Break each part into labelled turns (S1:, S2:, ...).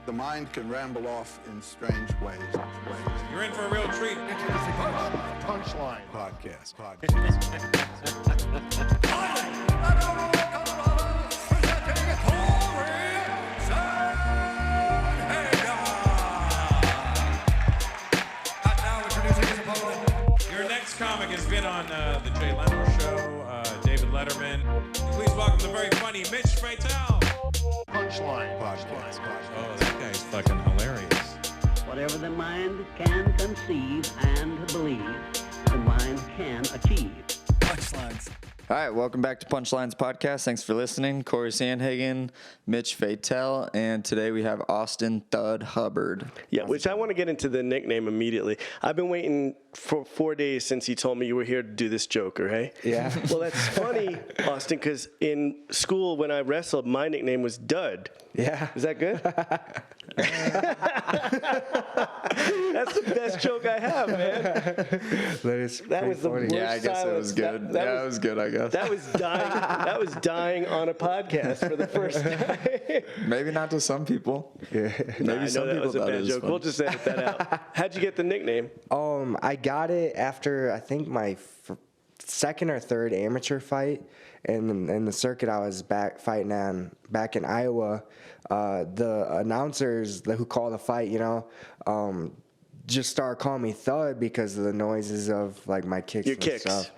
S1: The mind can ramble off in strange ways.
S2: You're in for a real treat.
S1: Punchlines Podcast.
S2: Your next comic has been on the Jay Leno Show, David Letterman. Please welcome the very funny Mitch Fatel.
S1: Punchlines Podcast.
S2: Oh, that guy's fucking hilarious.
S3: Whatever the mind can conceive and believe, the mind can achieve.
S4: Punchlines. All right, welcome back to Punchlines Podcast. Thanks for listening. Cory Sandhagen, Mitch Fatel, and today we have Austin Thud Hubbard.
S5: Yeah, which I want to get into the nickname immediately. I've been waiting for 4 days since you told me you were here to do this Joker, hey?
S4: Yeah.
S5: Well, that's funny, Austin, because in school when I wrestled, my nickname was Dud.
S4: Yeah.
S5: Is that good? That's the best joke I have, man.
S4: That
S5: was the worst
S4: Yeah, I guess it was good. It was good, I guess.
S5: That was dying. That was dying on a podcast for the first time.
S4: Maybe not to some people. Yeah. Maybe
S5: I
S4: some
S5: know that
S4: people
S5: was a
S4: thought
S5: bad
S4: it was
S5: joke.
S4: funny.
S5: We'll just edit that out. How'd you get the nickname?
S6: I got it after I think my second or third amateur fight, and in the circuit I was back in Iowa. The announcers who call the fight, just started calling me Thud because of the noises of like my kicks
S5: Your
S6: and
S5: kicks.
S6: stuff.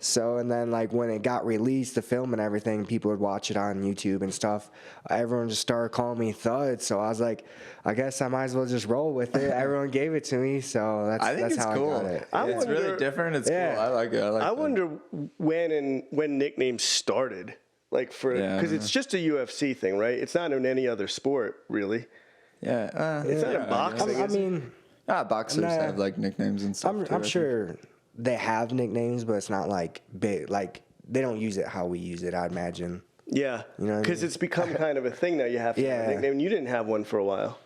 S6: So, and then like when it got released, the film and everything, people would watch it on YouTube and stuff. Everyone just started calling me Thud. So I was like, I guess I might as well just roll with it. Everyone gave it to me, so
S4: I think
S6: that's
S4: it's
S6: how
S4: cool.
S6: I got it.
S4: It's really different. It's cool. I like it.
S5: I wonder when nicknames started, because it's just a UFC thing, right? It's not in any other sport, really.
S4: Yeah.
S5: It's not in boxing.
S6: I mean,
S4: boxers have like nicknames and stuff.
S6: I'm sure they have nicknames, but it's not like big. Like they don't use it how we use it, I'd imagine.
S5: Yeah, because it's become kind of a thing now. You have to have a nickname. And you didn't have one for a while.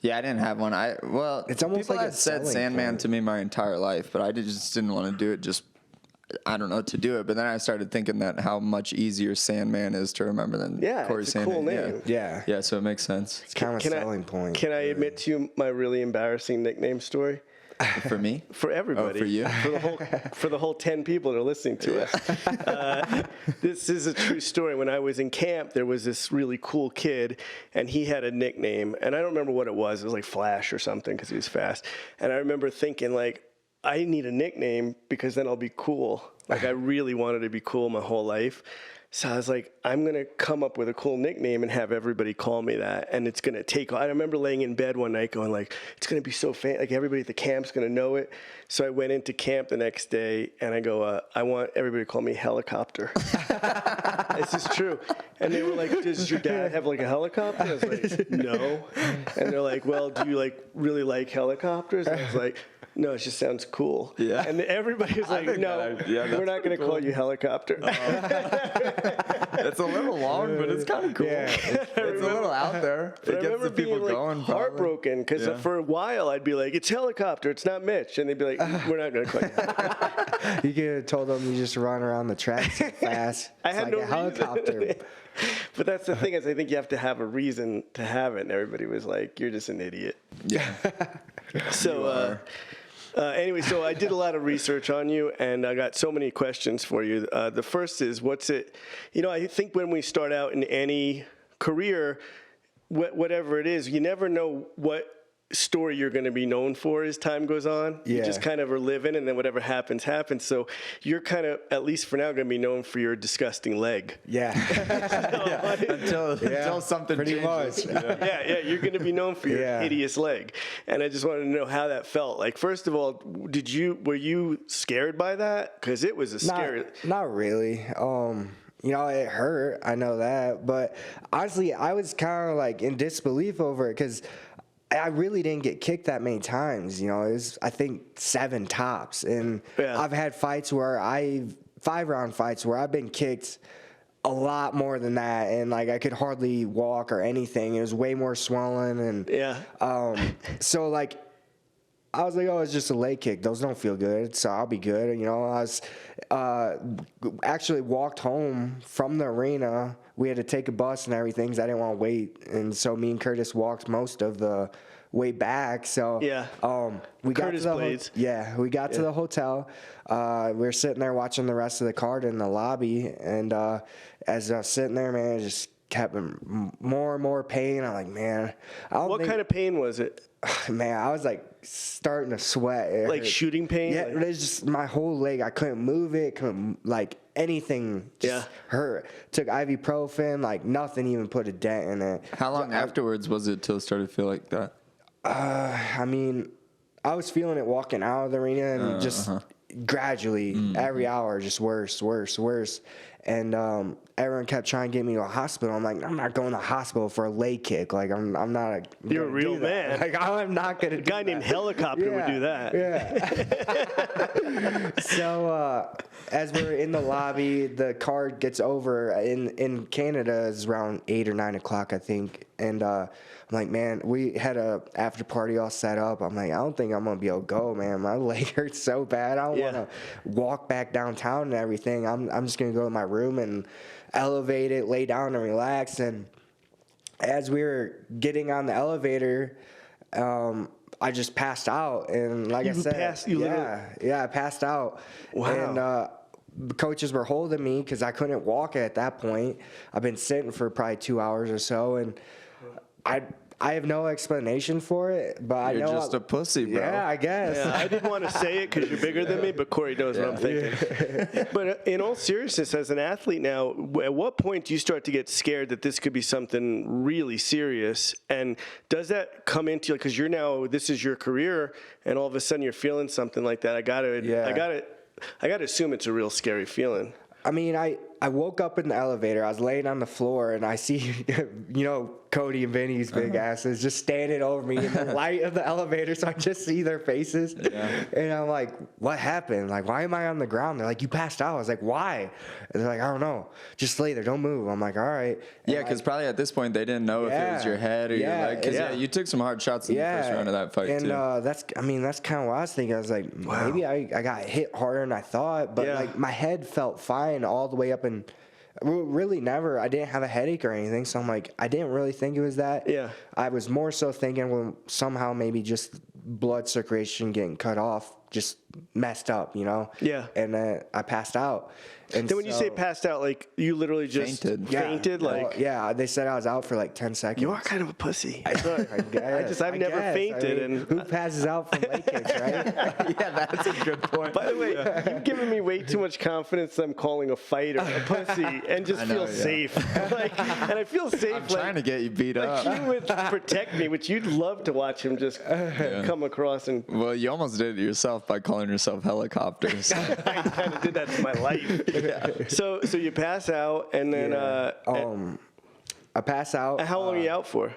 S4: Yeah, I didn't have one.
S6: It's almost
S4: people
S6: like
S4: had
S6: a
S4: said
S6: selling
S4: Sandman
S6: point.
S4: to me my entire life, but I just didn't want to do it. To do it. But then I started thinking that how much easier Sandman is to remember than Cory
S5: it's a
S4: Sandhagen.
S5: cool name.
S6: Yeah.
S4: So it makes sense.
S6: It's kind of a selling point.
S5: Can I admit to you my really embarrassing nickname story?
S4: For me?
S5: For everybody.
S4: Oh, for you?
S5: For the whole 10 people that are listening to us. This is a true story. When I was in camp, there was this really cool kid, and he had a nickname, and I don't remember what it was. It was like Flash or something because he was fast. And I remember thinking, I need a nickname because then I'll be cool. I really wanted to be cool my whole life. So I was like, I'm going to come up with a cool nickname and have everybody call me that. And it's going to take, I remember laying in bed one night going it's going to be so fancy. Everybody at the camp's going to know it. So I went into camp the next day and I go, I want everybody to call me Helicopter. This is true. And they were like, does your dad have a helicopter? I was like, no. And they're like, well, do you really like helicopters? And I was like, no, it just sounds cool.
S4: Yeah.
S5: And everybody was like, no, we're not going to call you Helicopter.
S4: It's a little long, but it's kind of cool. Yeah, it's a little out there.
S5: But
S4: It
S5: I
S4: gets
S5: remember
S4: the people
S5: being
S4: going.
S5: heartbroken because for a while I'd be like, it's Helicopter, it's not Mitch. And they'd be like, we're not going to call you Helicopter.
S6: You could have told them you just run around the track so fast.
S5: I
S6: It's
S5: had
S6: like
S5: no
S6: a helicopter.
S5: reason. But that's the thing is I think you have to have a reason to have it. And everybody was like, you're just an idiot.
S4: Yeah.
S5: So anyway, so I did a lot of research on you, and I got so many questions for you. The first is, what's it? I think when we start out in any career, whatever it is, you never know what story you're going to be known for as time goes on.
S6: Yeah.
S5: You just kind of are living, and then whatever happens, happens. So you're kind of, at least for now, going to be known for your disgusting leg.
S6: Yeah.
S4: Until something
S6: pretty
S4: changes.
S6: much.
S5: Yeah, you're going to be known for your hideous leg. And I just wanted to know how that felt. First of all, were you scared by that? Because it was a scary...
S6: Not really. It hurt. I know that. But honestly, I was kind of in disbelief over it because I really didn't get kicked that many times. It was, I think, 7 tops. And I've had fights where 5-round fights where I've been kicked a lot more than that, and I could hardly walk or anything. It was way more swollen, and so I was like, oh, it's just a leg kick. Those don't feel good, so I'll be good. I was actually walked home from the arena we had to take a bus and everything because I didn't want to wait. And so me and Curtis walked most of the way back. So we got
S5: Curtis
S6: to the
S5: Blades.
S6: we got to the hotel. We were sitting there watching the rest of the card in the lobby, and as I was sitting there, man, it just kept more and more pain. I'm like, man,
S5: What kind of pain was it?
S6: Man, I was like starting to sweat. It
S5: Like
S6: hurt.
S5: shooting pain?
S6: Yeah,
S5: Like-
S6: it was just my whole leg. I couldn't move it. Couldn't like anything. Just hurt. Took ibuprofen. Like nothing even put a dent in it.
S4: How long afterwards was it till it started to feel like that?
S6: I mean, I was feeling it walking out of the arena, and just gradually, every hour, just worse. And everyone kept trying to get me to a hospital. I'm like, I'm not going to the hospital for a leg kick. Like, I'm not.
S5: You're a real man.
S6: Like, I'm not gonna.
S5: A guy named Helicopter would do that.
S6: Yeah. So as we're in the lobby, the card gets over. In Canada, it's around 8 or 9 o'clock, I think. And I'm like, man, we had a after party all set up. I'm like, I don't think I'm gonna be able to go, man. My leg hurts so bad. I don't want to walk back downtown and everything. I'm just gonna go to my room and elevate it, lay down and relax. And as we were getting on the elevator, I just passed out. And like I said, I passed out.
S5: Wow.
S6: And the coaches were holding me because I couldn't walk at that point. I've been sitting for probably 2 hours or so, and I have no explanation for it, but
S4: You're
S6: I know
S4: just a pussy, bro.
S6: Yeah, I guess.
S5: Yeah, I didn't want to say it because you're bigger than me, but Cory knows what I'm thinking. But in all seriousness, as an athlete now, at what point do you start to get scared that this could be something really serious? And does that come into, because you're now, this is your career, and all of a sudden you're feeling something like that? I gotta assume it's a real scary feeling.
S6: I mean, I woke up in the elevator. I was laying on the floor, and I see, Cody and Vinny's big asses just standing over me in the light of the elevator, so I just see their faces. Yeah. And I'm like, what happened? Like, why am I on the ground? They're like, you passed out. I was like, why? And they're like, I don't know. Just lay there. Don't move. I'm like, all right. And
S4: Yeah, because probably at this point they didn't know if it was your head or your leg. Because you took some hard shots in the first round of that fight
S6: and,
S4: too.
S6: that's kind of what I was thinking. I was like, maybe I got hit harder than I thought, but like my head felt fine all the way up and really never. I didn't have a headache or anything, so I'm like, I didn't really think it was that.
S5: Yeah.
S6: I was more so thinking, well, somehow maybe just blood circulation getting cut off just messed up,
S5: Yeah.
S6: And I passed out. And
S5: then when you say passed out, like you literally just fainted, like
S6: they said I was out for like 10 seconds.
S5: you are kind of a pussy.
S6: I guess.
S5: I've never fainted,
S6: I mean,
S5: and
S6: who passes out from leg kicks, right?
S4: Yeah, that's a good point.
S5: By the way, you've given me way too much confidence that I'm calling a fighter a pussy and just feel safe. And I feel safe.
S4: I'm trying to get you beat up.
S5: Like you would protect me, which you'd love to watch him just come across and.
S4: Well, you almost did it yourself by calling yourself Helicopter. So.
S5: I kind of did that to my life. So you pass out, and then
S6: I pass out.
S5: how long are you out for?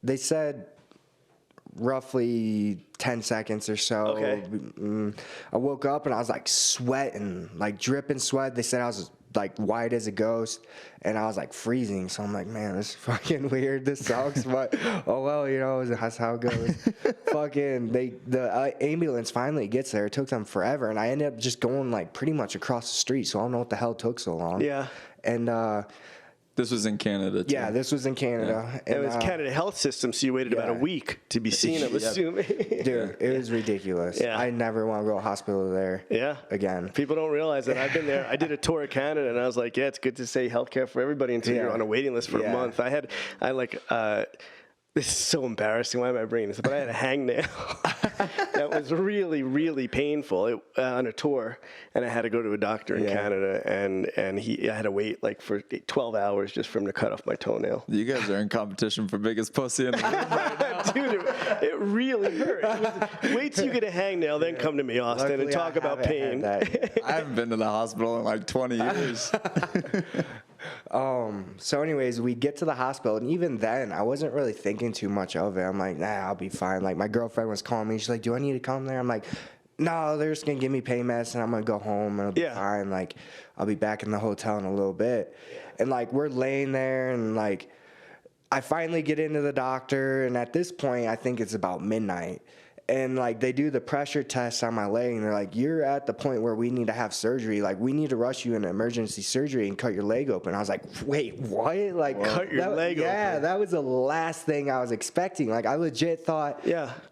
S6: They said roughly 10 seconds or so.
S5: Okay.
S6: I woke up and I was like sweating, like dripping sweat. They said I was like white as a ghost, and I was like freezing. So I'm like, man, this is fucking weird. This sucks, but oh well, that's how it goes. Fucking the ambulance finally gets there. It took them forever, and I ended up just going like pretty much across the street. So I don't know what the hell took so long.
S5: Yeah.
S6: And
S4: This was in Canada, too.
S6: yeah, this was in Canada.
S5: Yeah. And it was Canada Health System, so you waited about a week to be seen, I'm assuming.
S6: Dude, it was ridiculous.
S5: Yeah.
S6: I never want to go to a hospital there again.
S5: People don't realize that. I've been there. I did a tour of Canada, and I was like, yeah, it's good to say healthcare for everybody until you're on a waiting list for a month. This is so embarrassing. Why am I bringing this up? But I had a hangnail that was really, really painful on a tour, and I had to go to a doctor in Canada, and I had to wait like for 12 hours just for him to cut off my toenail.
S4: You guys are in competition for biggest pussy in the room right now.
S5: Dude, it really hurt. Wait till you get a hangnail, then come to me, Austin,
S6: Luckily,
S5: and talk about pain.
S4: I haven't been to the hospital in like 20 years.
S6: So anyways, we get to the hospital, and even then, I wasn't really thinking too much of it. I'm like, nah, I'll be fine. Like, my girlfriend was calling me. She's like, do I need to come there? I'm like, no, they're just going to give me pain medicine. I'm going to go home, and I'll be fine. Like, I'll be back in the hotel in a little bit. And, like, we're laying there, and, like, I finally get into the doctor, and at this point, I think it's about midnight. And like they do the pressure test on my leg, and they're like, "You're at the point where we need to have surgery. Like we need to rush you into emergency surgery and cut your leg open." I was like, "Wait, what? Like
S5: cut your leg open?"
S6: Yeah, that was the last thing I was expecting. Like I legit thought,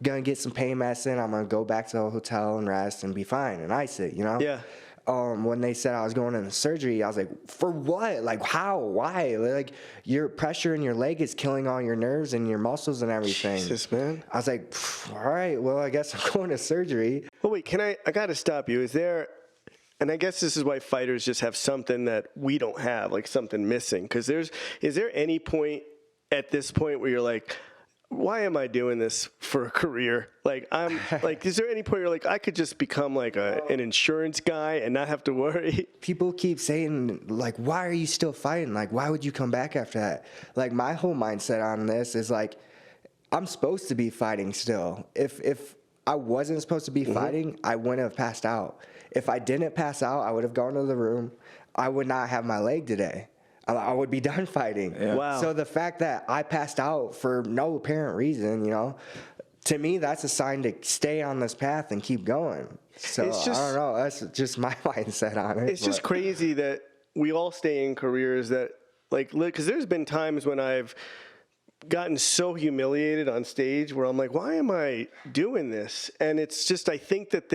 S6: gonna get some pain medicine. I'm gonna go back to the hotel and rest and be fine and ice it, you know?
S5: Yeah.
S6: When they said I was going into surgery, I was like, for what? Like, how? Why? Like, your pressure in your leg is killing all your nerves and your muscles and everything.
S5: Jesus, man.
S6: I was like, all right, well, I guess I'm going to surgery.
S5: Well, wait, I got to stop you. Is there, and I guess this is why fighters just have something that we don't have, like something missing. Because is there any point at this point where you're like, why am I doing this for a career? Like, I'm like, is there any point you're like, I could just become like an insurance guy and not have to worry?
S6: People keep saying, like, why are you still fighting? Like, why would you come back after that? Like, my whole mindset on this is like, I'm supposed to be fighting still. If I wasn't supposed to be fighting, I wouldn't have passed out. If I didn't pass out, I would have gone to the room. I would not have my leg today. I would be done fighting.
S5: Yeah. Wow.
S6: So the fact that I passed out for no apparent reason, you know, to me, that's a sign to stay on this path and keep going. So
S5: It's just-
S6: I don't know. That's just my mindset on it.
S5: It's just crazy that we all stay in careers that, like, because there's been times when I've gotten so humiliated on stage where I'm like, why am I doing this? And it's just, I think that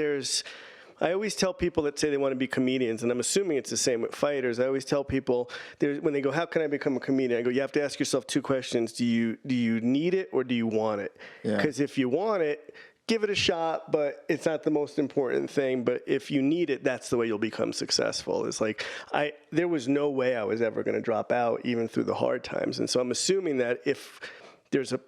S5: I always tell people that say they want to be comedians, and I'm assuming it's the same with fighters. I always tell people when they go, how can I become a comedian? I go, you have to ask yourself two questions. Do you need it or do you want it? Because if you want it, give it a shot, but it's not the most important thing. But if you need it, that's the way you'll become successful. It's like, there was no way I was ever going to drop out, even through the hard times. And so I'm assuming that if there's a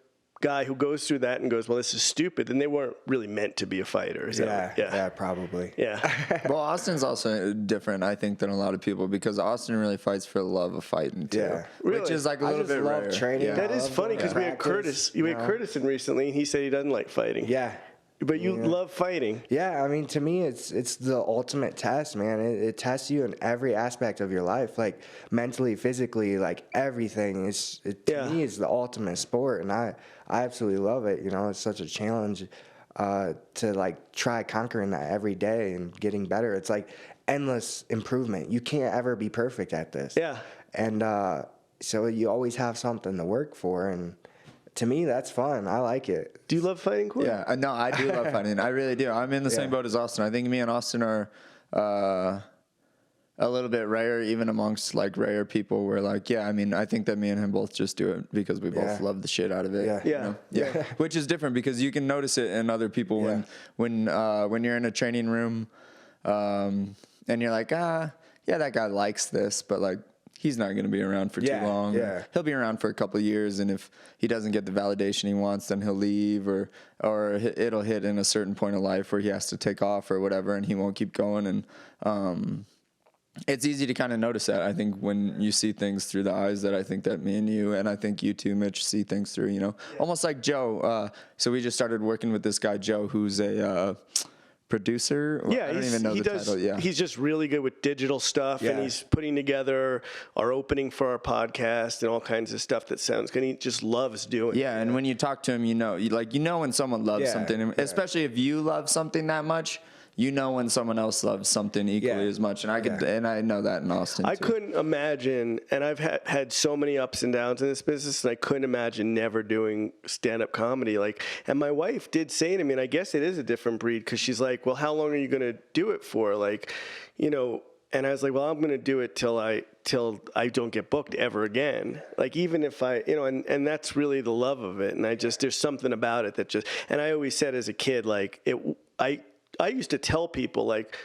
S5: guy who goes through that and goes, well, this is stupid, then they weren't really meant to be a fighter.
S6: Yeah, probably.
S5: Yeah.
S4: Well, Austin's also different, I think, than a lot of people because Austin really fights for the love of fighting too.
S6: Yeah.
S5: Really?
S4: Which is like a little bit
S6: love
S4: rare.
S6: training.
S4: Yeah.
S5: That is
S6: love
S5: funny because we had
S6: practice,
S5: Curtis. You had Curtis in recently, and he said he doesn't like fighting.
S6: Yeah.
S5: But you love fighting.
S6: Yeah, I mean, to me, it's the ultimate test, man. It tests you in every aspect of your life, like mentally, physically, like everything. To me, it's the ultimate sport, and I absolutely love it. You know, it's such a challenge to like try conquering that every day and getting better. It's like endless improvement. You can't ever be perfect at this.
S5: Yeah.
S6: And so you always have something to work for, and to me, that's fun. I like it.
S5: Do you love fighting, Cory?
S4: Yeah, no, I do love fighting. I really do. I'm in the same boat as Austin. I think me and Austin are a little bit rare, even amongst like rare people. Where like, I mean, I think that me and him both just do it because we both love the shit out of it.
S6: Yeah.
S4: you know? Yeah. Which is different because you can notice it in other people when you're in a training room, and you're like, that guy likes this, but like, he's not going to be around for too long.
S6: Yeah.
S4: He'll be around for a couple of years, and if he doesn't get the validation he wants, then he'll leave, or it'll hit in a certain point of life where he has to take off or whatever, and he won't keep going. And it's easy to kind of notice that, I think, when you see things through the eyes that I think that me and you, and I think you too, Mitch, see things through, you know? Almost like Joe. So we just started working with this guy, Joe, who's a producer.
S5: Yeah,
S4: I don't even know the title. Yeah,
S5: he's just really good with digital stuff, and he's putting together our opening for our podcast and all kinds of stuff that sounds good. He just loves doing it.
S4: Yeah, and when you talk to him, you know when someone loves something, especially if you love something that much. You know when someone else loves something equally as much, and I know that in Austin.
S5: I
S4: too.
S5: couldn't imagine, and I've had so many ups and downs in this business, and I couldn't imagine never doing stand-up comedy. Like, and my wife did say to me, and I guess it is a different breed, because she's like, "Well, how long are you going to do it for?" Like, you know. And I was like, well, I'm going to do it till I don't get booked ever again. Like, even if and that's really the love of it. And there's something about it that just, and I always said as a kid, like, I used to tell people, like,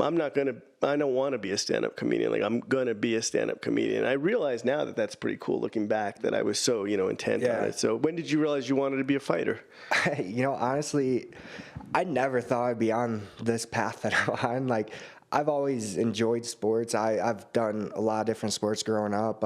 S5: I don't want to be a stand-up comedian. Like, I'm going to be a stand-up comedian. I realize now that that's pretty cool looking back, that I was so, intent on it. So when did you realize you wanted to be a fighter?
S6: Honestly, I never thought I'd be on this path that I'm on. Like, I've always enjoyed sports. I've done a lot of different sports growing up.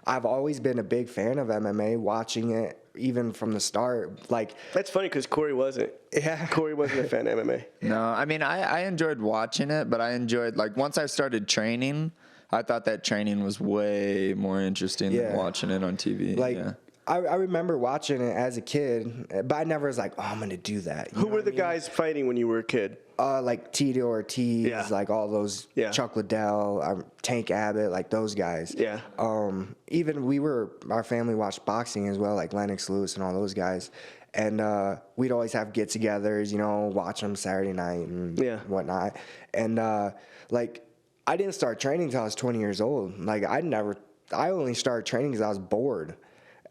S6: I've always been a big fan of MMA, watching it even from the start. Like,
S5: that's funny because Cory wasn't.
S6: Yeah.
S5: Cory wasn't a fan of MMA.
S4: No, I mean, I enjoyed watching it, but I enjoyed, like, once I started training, I thought that training was way more interesting than watching it on TV.
S6: Like, I remember watching it as a kid, but I never was like, oh, I'm going to do that.
S5: Who were the guys fighting when you were a kid?
S6: Like Tito Ortiz, like all those, Chuck Liddell, Tank Abbott, like those guys.
S5: Yeah.
S6: Even our family watched boxing as well, like Lennox Lewis and all those guys. And we'd always have get-togethers, watch them Saturday night and whatnot. And like, I didn't start training until I was 20 years old. Like, I only started training because I was bored.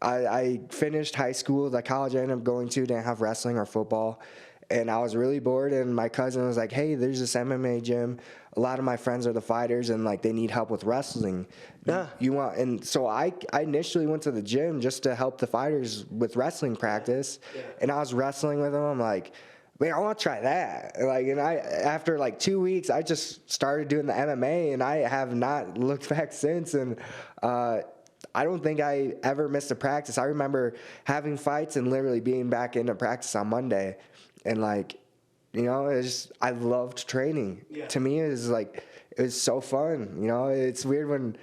S6: I finished high school. The college I ended up going to didn't have wrestling or football. And I was really bored, and my cousin was like, hey, there's this MMA gym. A lot of my friends are the fighters, and, like, they need help with wrestling. Yeah. And so I initially went to the gym just to help the fighters with wrestling practice. Yeah. And I was wrestling with them. I'm like, man, I want to try that. Like, and after like 2 weeks, I just started doing the MMA, and I have not looked back since. And I don't think I ever missed a practice. I remember having fights and literally being back into practice on Monday. And like, I loved training. Yeah. To me, it was so fun. It's weird when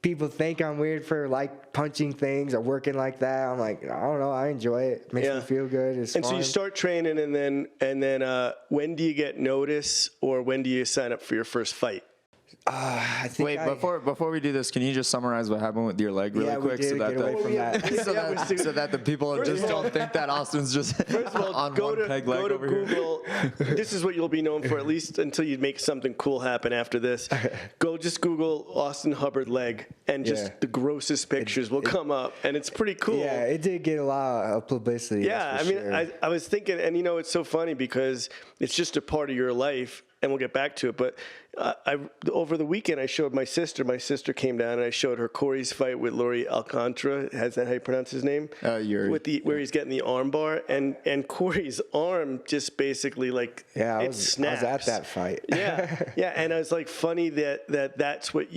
S6: people think I'm weird for like punching things or working like that. I'm like, I don't know. I enjoy it. It makes me feel good. It's fun.
S5: So you start training, and then when do you get notice, or when do you sign up for your first fight?
S6: I think
S4: before we do this, can you just summarize what happened with your leg really quick?
S6: So
S4: that the people just don't think that Austin's just
S5: first of all,
S4: on
S5: go
S4: one
S5: to
S4: peg leg over
S5: Google. This is what you'll be known for, at least until you make something cool happen after this. Just Google Austin Hubbard leg, and just the grossest pictures will come up, and it's pretty cool.
S6: Yeah, it did get a lot of publicity.
S5: Yeah, I was thinking, and it's so funny because it's just a part of your life, and we'll get back to it, but over the weekend, I showed my sister. My sister came down, and I showed her Cory's fight with Laurie Alcantara. Is that how you pronounce his name?
S6: Yuri.
S5: Where he's getting the arm bar, and Cory's arm just basically snaps.
S6: I was at that fight.
S5: yeah, and I was like, funny that's what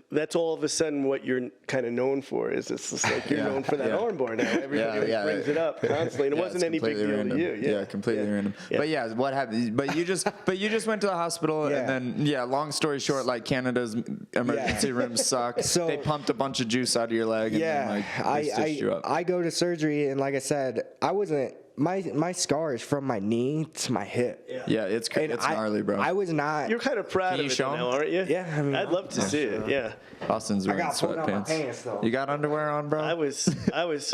S5: that's all of a sudden what you're kind of known for. Is it's just like you're known for that arm bar now. Everybody brings it up constantly, and it wasn't any big deal to you.
S4: Yeah, completely random.
S5: Yeah.
S4: But what happened? But you just went to the hospital, and then long story short, like Canada's emergency rooms suck. So they pumped a bunch of juice out of your leg. And then, they stitched you up.
S6: I go to surgery, and like I said, I wasn't. My scar is from my knee to my hip.
S4: Yeah, it's gnarly, bro.
S6: I was not.
S5: You're kind of proud of it now, aren't you?
S6: Yeah,
S5: I'd love to see it. Yeah.
S4: Austin's wearing sweatpants.
S6: Pants, though.
S4: You got underwear on, bro?
S5: I was.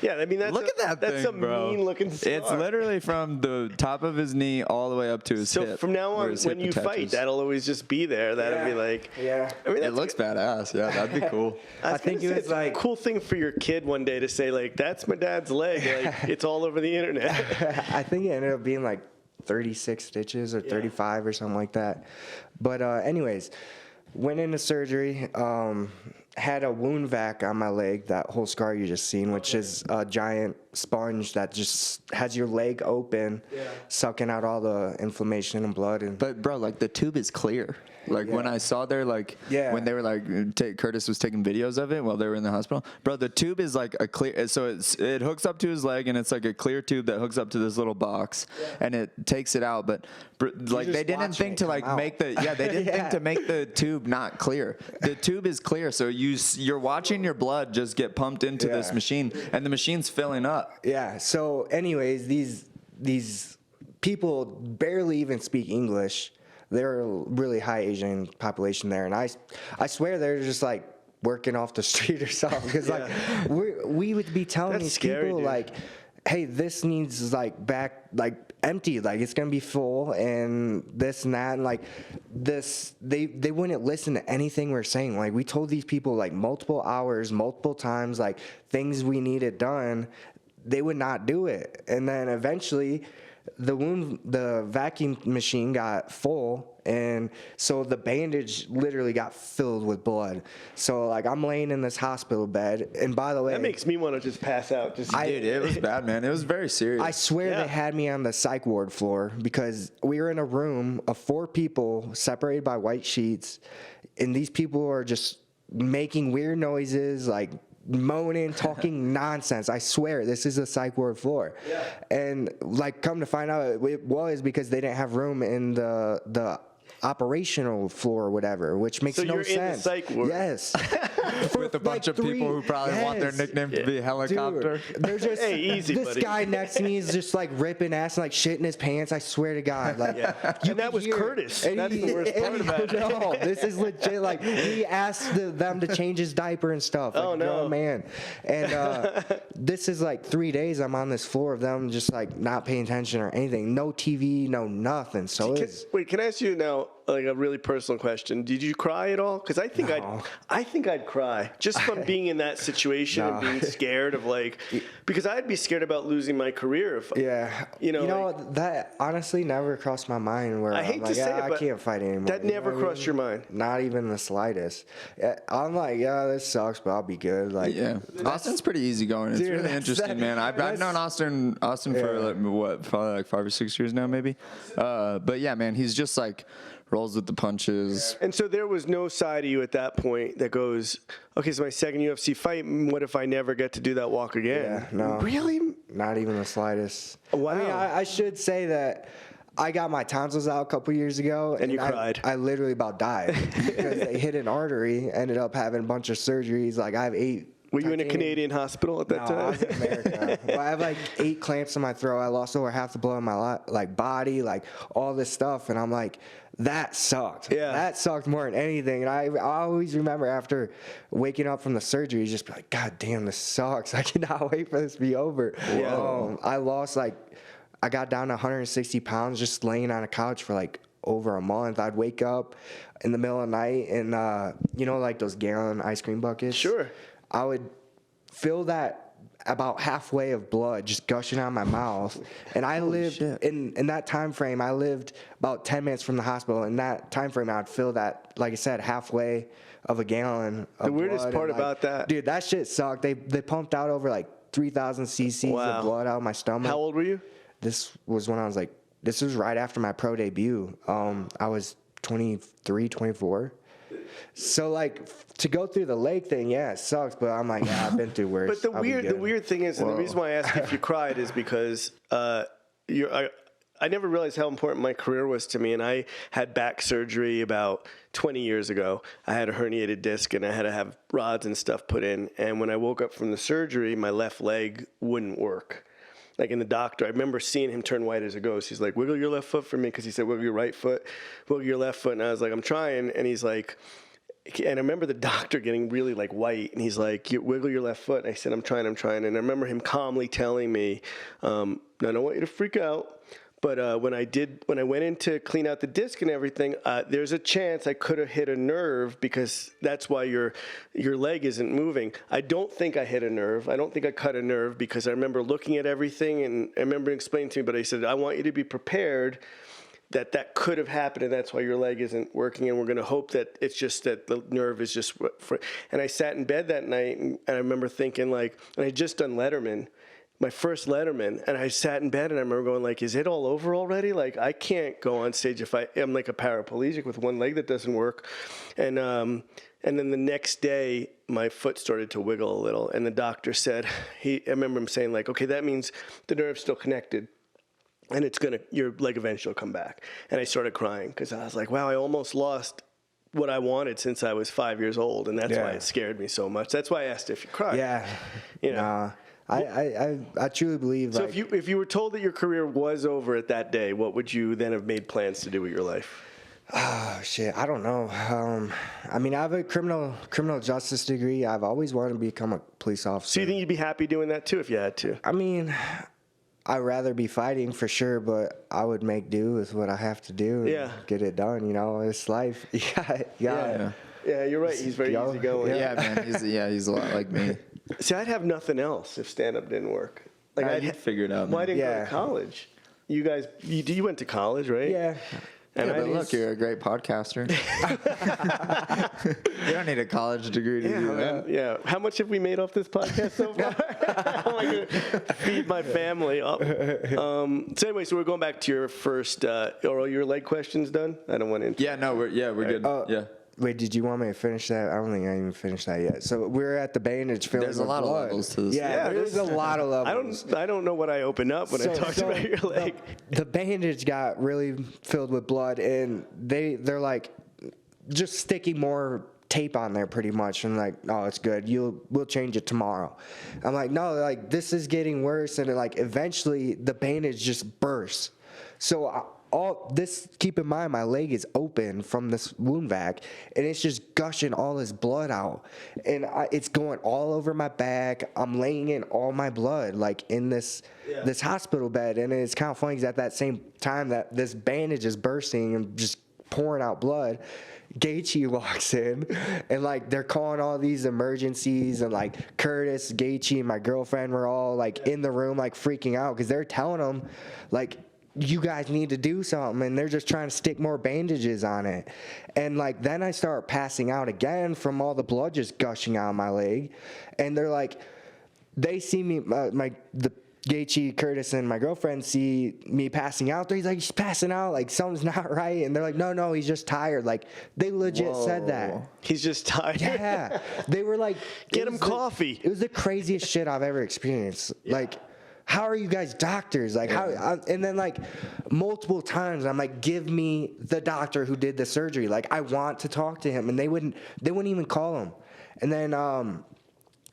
S5: Yeah, I mean
S4: look at that
S5: that's
S4: thing,
S5: a
S4: bro.
S5: mean-looking scar.
S4: It's literally from the top of his knee all the way up to his hip.
S5: So from now on, when you fight, that'll always just be there. That'll be like,
S6: I
S4: mean, it looks badass. Yeah, that'd be cool.
S5: I think it was like a cool thing for your kid one day to say, like, that's my dad's leg. Like, it's all over the internet.
S6: I think it ended up being like 36 stitches or 35 or something like that. But anyways, went into surgery. Had a wound vac on my leg, that whole scar you just seen, which is a giant sponge that just has your leg open, sucking out all the inflammation and blood.
S4: But bro, like the tube is clear. Like when I saw there, when they were like, Curtis was taking videos of it while they were in the hospital. Bro, the tube is like a clear, so it hooks up to his leg, and it's like a clear tube that hooks up to this little box, and it takes it out. But like they didn't think to like make the they didn't think to make the tube not clear. The tube is clear, so you're watching your blood just get pumped into this machine, and the machine's filling up.
S6: Yeah. So, anyways, these people barely even speak English. They're a really high Asian population there, and I swear they're just like working off the street or something, because like we would be telling these people dude. Like, hey, this needs back empty, like it's gonna be full and this and that, and like this they wouldn't listen to anything we're saying. Like we told these people like multiple hours, multiple times, like things we needed done. They would not do it, and then eventually the vacuum machine got full, and so the bandage literally got filled with blood. So like I'm laying in this hospital bed, and by the way,
S5: that makes me want to just pass out. Dude,
S4: it was bad, man. It was very serious.
S6: I swear they had me on the psych ward floor, because we were in a room of 4 people separated by white sheets, and these people are just making weird noises, like moaning, talking nonsense. I swear this is a psych ward floor. And like come to find out, it was because they didn't have room in the operational floor or whatever, which makes
S5: So
S6: no
S5: you're
S6: sense.
S5: in the psych ward.
S6: Yes.
S4: With a bunch of people who probably want their nickname to be Helicopter.
S6: Dude, they're just
S5: Hey, easy,
S6: this
S5: buddy.
S6: guy next to me is just like ripping ass and like shitting his pants. I swear to God, like
S5: And that was Curtis. That's the worst part about it.
S6: No, this is legit. Like he asked them to change his diaper and stuff. Like,
S5: Oh, no.
S6: grown man. And this is like 3 days I'm on this floor of them just like not paying attention or anything. No TV, no nothing. So it's
S5: Can I ask you now, like a really personal question? Did you cry at all? Because I think I'd cry just from being in that situation and being scared of like, because I'd be scared about losing my career. If,
S6: yeah,
S5: you know,
S6: that honestly never crossed my mind. Where
S5: I
S6: I'm
S5: hate
S6: like,
S5: to say it,
S6: I
S5: but
S6: can't fight anymore.
S5: that
S6: You
S5: never
S6: know what I
S5: crossed
S6: mean?
S5: your mind.
S6: Not even the slightest. I'm like, yeah, this sucks, but I'll be good. Like,
S4: Yeah, Austin's pretty easygoing. It's
S6: Dude,
S4: really
S6: that's
S4: interesting, man. I've known Austin for like what, probably like 5 or 6 years now, maybe. But yeah, man, he's just like rolls with the punches.
S5: And so there was no side of you at that point that goes, okay, so my second UFC fight, what if I never get to do that walk again?
S6: Yeah, no.
S5: Really?
S6: not even the slightest.
S5: Wow.
S6: I mean, I should say that I got my tonsils out a couple years ago.
S5: And you cried.
S6: I literally about died because they hit an artery, ended up having a bunch of surgeries. Like, I have 8.
S5: Were you in a
S6: titanium-
S5: Canadian hospital at that
S6: No,
S5: time?
S6: I was in America. Well, I have like 8 clamps in my throat. I lost over half the blood in my body, like all this stuff. And I'm like, that sucked.
S5: Yeah.
S6: That sucked more than anything. And I always remember after waking up from the surgery, just be like, God damn, this sucks. I cannot wait for this to be over.
S5: Yeah.
S6: I lost I got down to 160 pounds just laying on a couch for like over a month. I'd wake up in the middle of the night and, like those gallon ice cream buckets.
S5: Sure.
S6: I would fill that about halfway of blood just gushing out of my mouth. And I lived in that time frame, I lived about 10 minutes from the hospital. In that time frame, I'd fill that, like I said, halfway of a gallon of
S5: The weirdest
S6: blood.
S5: part
S6: And,
S5: about that.
S6: Dude, that shit sucked. They pumped out over like 3,000 cc's
S5: Wow.
S6: of blood out of my stomach.
S5: How old were you?
S6: This was when I was this was right after my pro debut. I was 23, 24. So to go through the leg thing, yeah, it sucks. But I'm like, yeah, I've been through worse.
S5: But the
S6: I'll be good.
S5: weird thing is, and the reason why I asked if you cried is because I never realized how important my career was to me. And I had back surgery about 20 years ago. I had a herniated disc and I had to have rods and stuff put in. And when I woke up from the surgery, my left leg wouldn't work. Like, in the doctor, I remember seeing him turn white as a ghost. He's like, wiggle your left foot for me, because he said, wiggle your right foot, wiggle your left foot. And I was like, I'm trying. And he's like, and I remember the doctor getting really white, and he's like, wiggle your left foot. And I said, I'm trying. And I remember him calmly telling me, no, I don't want you to freak out. But when I went in to clean out the disc and everything, there's a chance I could have hit a nerve, because that's why your leg isn't moving. I don't think I hit a nerve. I don't think I cut a nerve, because I remember looking at everything, and I remember explaining to me, but I said, I want you to be prepared that could have happened, and that's why your leg isn't working, and we're going to hope that it's just that the nerve is just and I sat in bed that night, and I remember thinking, and I had just done Letterman, my first Letterman, and I sat in bed, and I remember going, is it all over already? I can't go on stage if I am a paraplegic with one leg that doesn't work. And then the next day, my foot started to wiggle a little, and the doctor said, I remember him saying, okay, that means the nerve's still connected, and your leg eventually will come back. And I started crying, because I was like, wow, I almost lost what I wanted since I was 5 years old, and that's why it scared me so much. That's why I asked if you cried.
S6: Yeah.
S5: Nah.
S6: I truly believe.
S5: So if you were told that your career was over at that day, what would you then have made plans to do with your life?
S6: Oh shit, I don't know. I mean, I have a criminal justice degree. I've always wanted to become a police officer.
S5: So you think you'd be happy doing that too if you had to?
S6: I mean, I'd rather be fighting for sure, but I would make do with what I have to do and get it done. It's life. Yeah,
S5: you're right. He's very easygoing.
S4: Yeah, man. He's a lot like me.
S5: See, I'd have nothing else if stand-up didn't work. I'd
S4: figure it out.
S5: Well, I didn't go to college. You guys, you went to college, right?
S6: Yeah.
S4: But look, you're a great podcaster. You don't need a college degree to do that.
S5: Yeah. How much have we made off this podcast so far? Oh my God. Feed my family up. So anyway, so we're going back to your first. Are all your leg questions done? I don't want to.
S4: Yeah, no, we're good.
S6: Wait, did you want me to finish that? I don't think I even finished that yet. So we're at the bandage filling
S4: There's a
S6: with
S4: lot
S6: blood.
S4: of levels to this.
S6: Yeah, there's a lot of levels.
S5: I don't know what I open up when I talked about your leg.
S6: The bandage got really filled with blood, and they're like just sticking more tape on there pretty much, and like, oh, it's good, we'll change it tomorrow. I'm like, no, like this is getting worse, and like eventually the bandage just bursts. So all this, keep in mind, my leg is open from this wound vac, and it's just gushing all this blood out, and it's going all over my back. I'm laying in all my blood, like in this hospital bed, and it's kind of funny because at that same time that this bandage is bursting and just pouring out blood, Gaethje walks in, and like they're calling all these emergencies, and like Curtis, Gaethje, and my girlfriend were all like in the room like freaking out because they're telling them like, you guys need to do something, and they're just trying to stick more bandages on it. And like then I start passing out again from all the blood just gushing out of my leg, and they're like, they see me, the Gaethje, Curtis, and my girlfriend see me passing out. He's like, he's passing out, like something's not right. And they're like, no, he's just tired. Like they legit said that.
S5: He's just tired.
S6: Yeah, they were like,
S5: get him coffee.
S6: It was the craziest shit I've ever experienced. Like, how are you guys doctors? Like, how? And then like multiple times, I'm like, give me the doctor who did the surgery. Like, I want to talk to him, and they wouldn't even call him. And then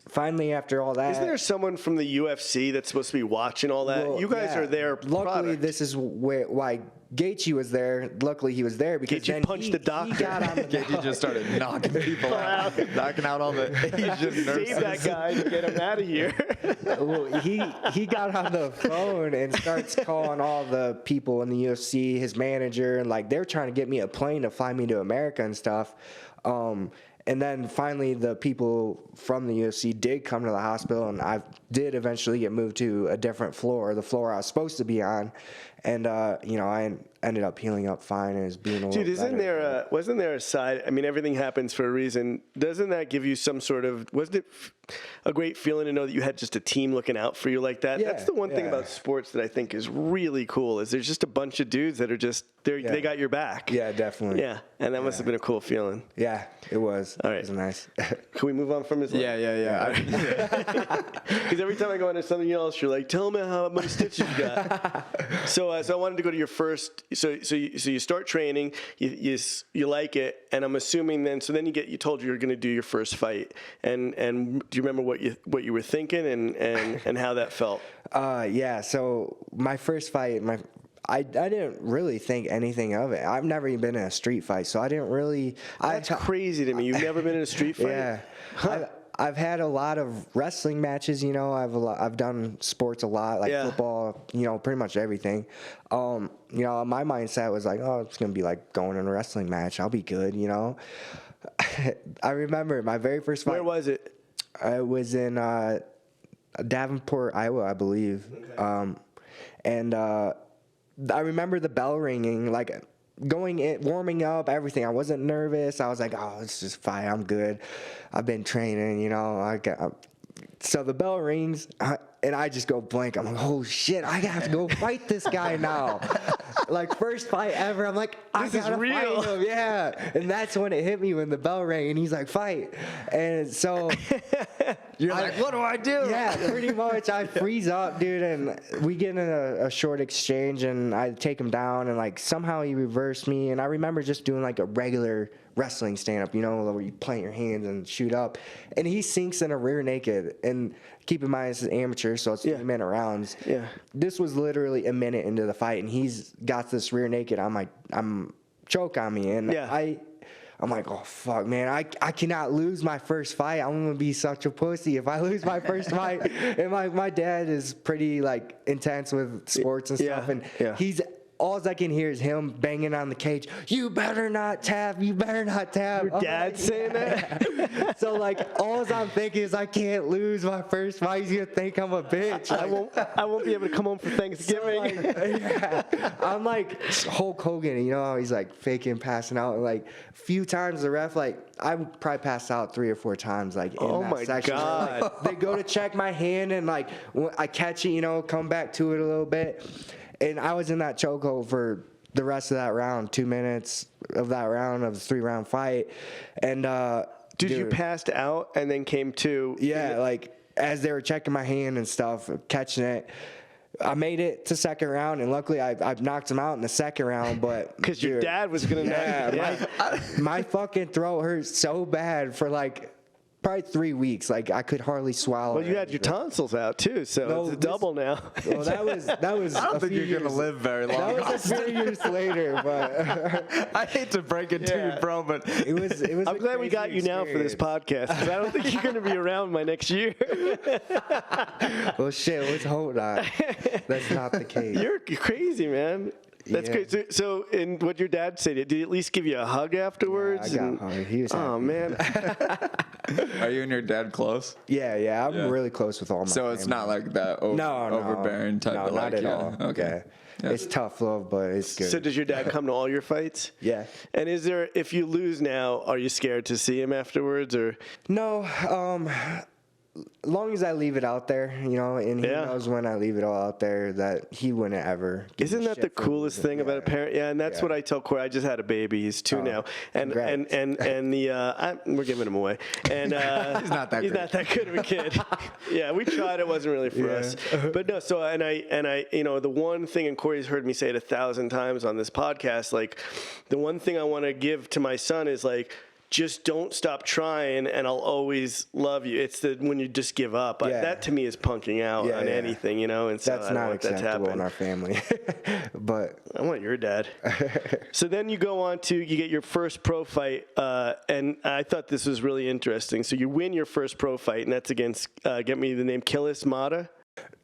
S6: finally, after all that,
S5: isn't there someone from the UFC that's supposed to be watching all that?
S6: Well,
S5: you guys are there.
S6: Luckily, this is why Gaethje was there. Luckily, he was there because
S5: Gaethje
S6: then
S5: punched the doctor.
S6: He got on the
S4: Gaethje just started knocking people out, knocking out all the Asian nurses.
S5: Save that guy to get him out of here.
S6: Well, he got on the phone and starts calling all the people in the UFC, his manager, and like they're trying to get me a plane to fly me to America and stuff. And then finally, the people from the UFC did come to the hospital, and I did eventually get moved to a different floor, the floor I was supposed to be on. And, I ended up healing up fine and was being a little better.
S5: Wasn't there a side, I mean, everything happens for a reason. Doesn't that give you some sort of, wasn't it a great feeling to know that you had just a team looking out for you like that?
S6: Yeah,
S5: that's the one thing about sports that I think is really cool, is there's just a bunch of dudes that are just, they got your back.
S6: Yeah, definitely.
S5: Yeah, and that must have been a cool feeling.
S6: Yeah, it was.
S5: All right.
S6: It was nice.
S5: Can we move on from his leg?
S4: Yeah.
S5: Because every time I go into something else, you're like, tell me how many stitches you got. So I wanted to go to your first. So you start training, you like it, and I'm assuming then. So then you told you're going to do your first fight, and do you remember what you were thinking and how that felt?
S6: Yeah. So my first fight, I didn't really think anything of it. I've never even been in a street fight, so I didn't really.
S5: That's crazy to me. You've never been in a street fight? Yeah.
S6: Huh. I've had a lot of wrestling matches, I've done sports a lot, like football, pretty much everything. My mindset was like, oh, it's going to be like going in a wrestling match. I'll be good, I remember my very first fight.
S5: Where was it?
S6: I was in Davenport, Iowa, I believe. Okay. I remember the bell ringing, like going in, warming up, everything. I wasn't nervous. I was like, oh, it's just fine. I'm good. I've been training, So the bell rings, and I just go blank. I'm like, oh, shit, I have to go fight this guy now. Like, first fight ever. I'm like, I gotta fight him. Yeah. And that's when it hit me when the bell rang, and he's like, fight. And so
S4: you're like, what do I do?
S6: Yeah, pretty much. I freeze up, dude, and we get in a short exchange, and I take him down, and like somehow he reversed me. And I remember just doing like a regular wrestling stand-up, where you plant your hands and shoot up. And he sinks in a rear naked. And keep in mind, this is amateur, so it's 3-minute rounds. Yeah. This was literally a minute into the fight, and he's got this rear naked. I'm choke on me, and I'm like, oh, fuck, man. I cannot lose my first fight. I'm going to be such a pussy if I lose my first fight. And my dad is pretty, like, intense with sports and stuff. And he's all I can hear is him banging on the cage. You better not tap. You better not tap.
S5: Your dad's saying that?
S6: So, like, all I'm thinking is I can't lose my first fight. He's going to think I'm a bitch.
S5: I won't be able to come home for Thanksgiving.
S6: So, I'm like Hulk Hogan. You know how he's, like, faking passing out. Like, a few times the ref, like, I probably passed out 3 or 4 times, like, in that section.
S5: God.
S6: Like, they go to check my hand, and, like, when I catch it, come back to it a little bit. And I was in that chokehold for the rest of that round, 2 minutes of that round of the 3-round fight. And
S5: Dude, you passed out and then came to.
S6: Yeah, like as they were checking my hand and stuff, catching it. I made it to second round, and luckily I knocked him out in the second round. But
S5: because your dad was gonna knock you.
S6: My fucking throat hurt so bad for like probably 3 weeks. Like I could hardly swallow.
S5: Well, you had your tonsils out too, so it's a double now.
S6: Well, that was.
S4: I don't think you're gonna live very long.
S6: That was a few years later, but
S4: I hate to break it to you, bro, but
S6: it was.
S5: I'm glad we got you now for this podcast, because I don't think you're gonna be around my next year.
S6: Well, shit. Let's hope not. That's not the case.
S5: You're crazy, man. That's great. So, and what your dad said, did he at least give you a hug afterwards?
S6: Yeah, I got hugged. He was happy.
S5: Oh man.
S4: Are you and your dad close?
S6: Yeah. I'm really close with all my
S4: So it's
S6: family.
S4: not like that overbearing type of
S6: not
S4: like,
S6: at all.
S4: Okay.
S6: Yeah. It's tough love, but it's good.
S5: So does your dad come to all your fights?
S6: Yeah.
S5: And is there, if you lose now, are you scared to see him afterwards, or?
S6: No, long as I leave it out there, and he knows when I leave it all out there that he wouldn't ever.
S5: Isn't that the coolest thing about a parent? Yeah, and that's what I tell Cory. I just had a baby. He's 2 now, and we're giving him away. And
S4: He's not that
S5: he's
S4: great.
S5: not that good of a kid. Yeah, we tried. It wasn't really for us. But no. So and I, the one thing, and Cory's heard me say it 1,000 times on this podcast. Like, the one thing I want to give to my son is like, just don't stop trying, and I'll always love you. It's when you just give up. That to me is punking out on anything, And so
S6: that's
S5: I don't
S6: not
S5: want that to
S6: acceptable
S5: happen.
S6: in our family. But
S5: I want your dad. So then you go on to, you get your first pro fight, and I thought this was really interesting. So you win your first pro fight, and that's against, get me the name, Killis Mata?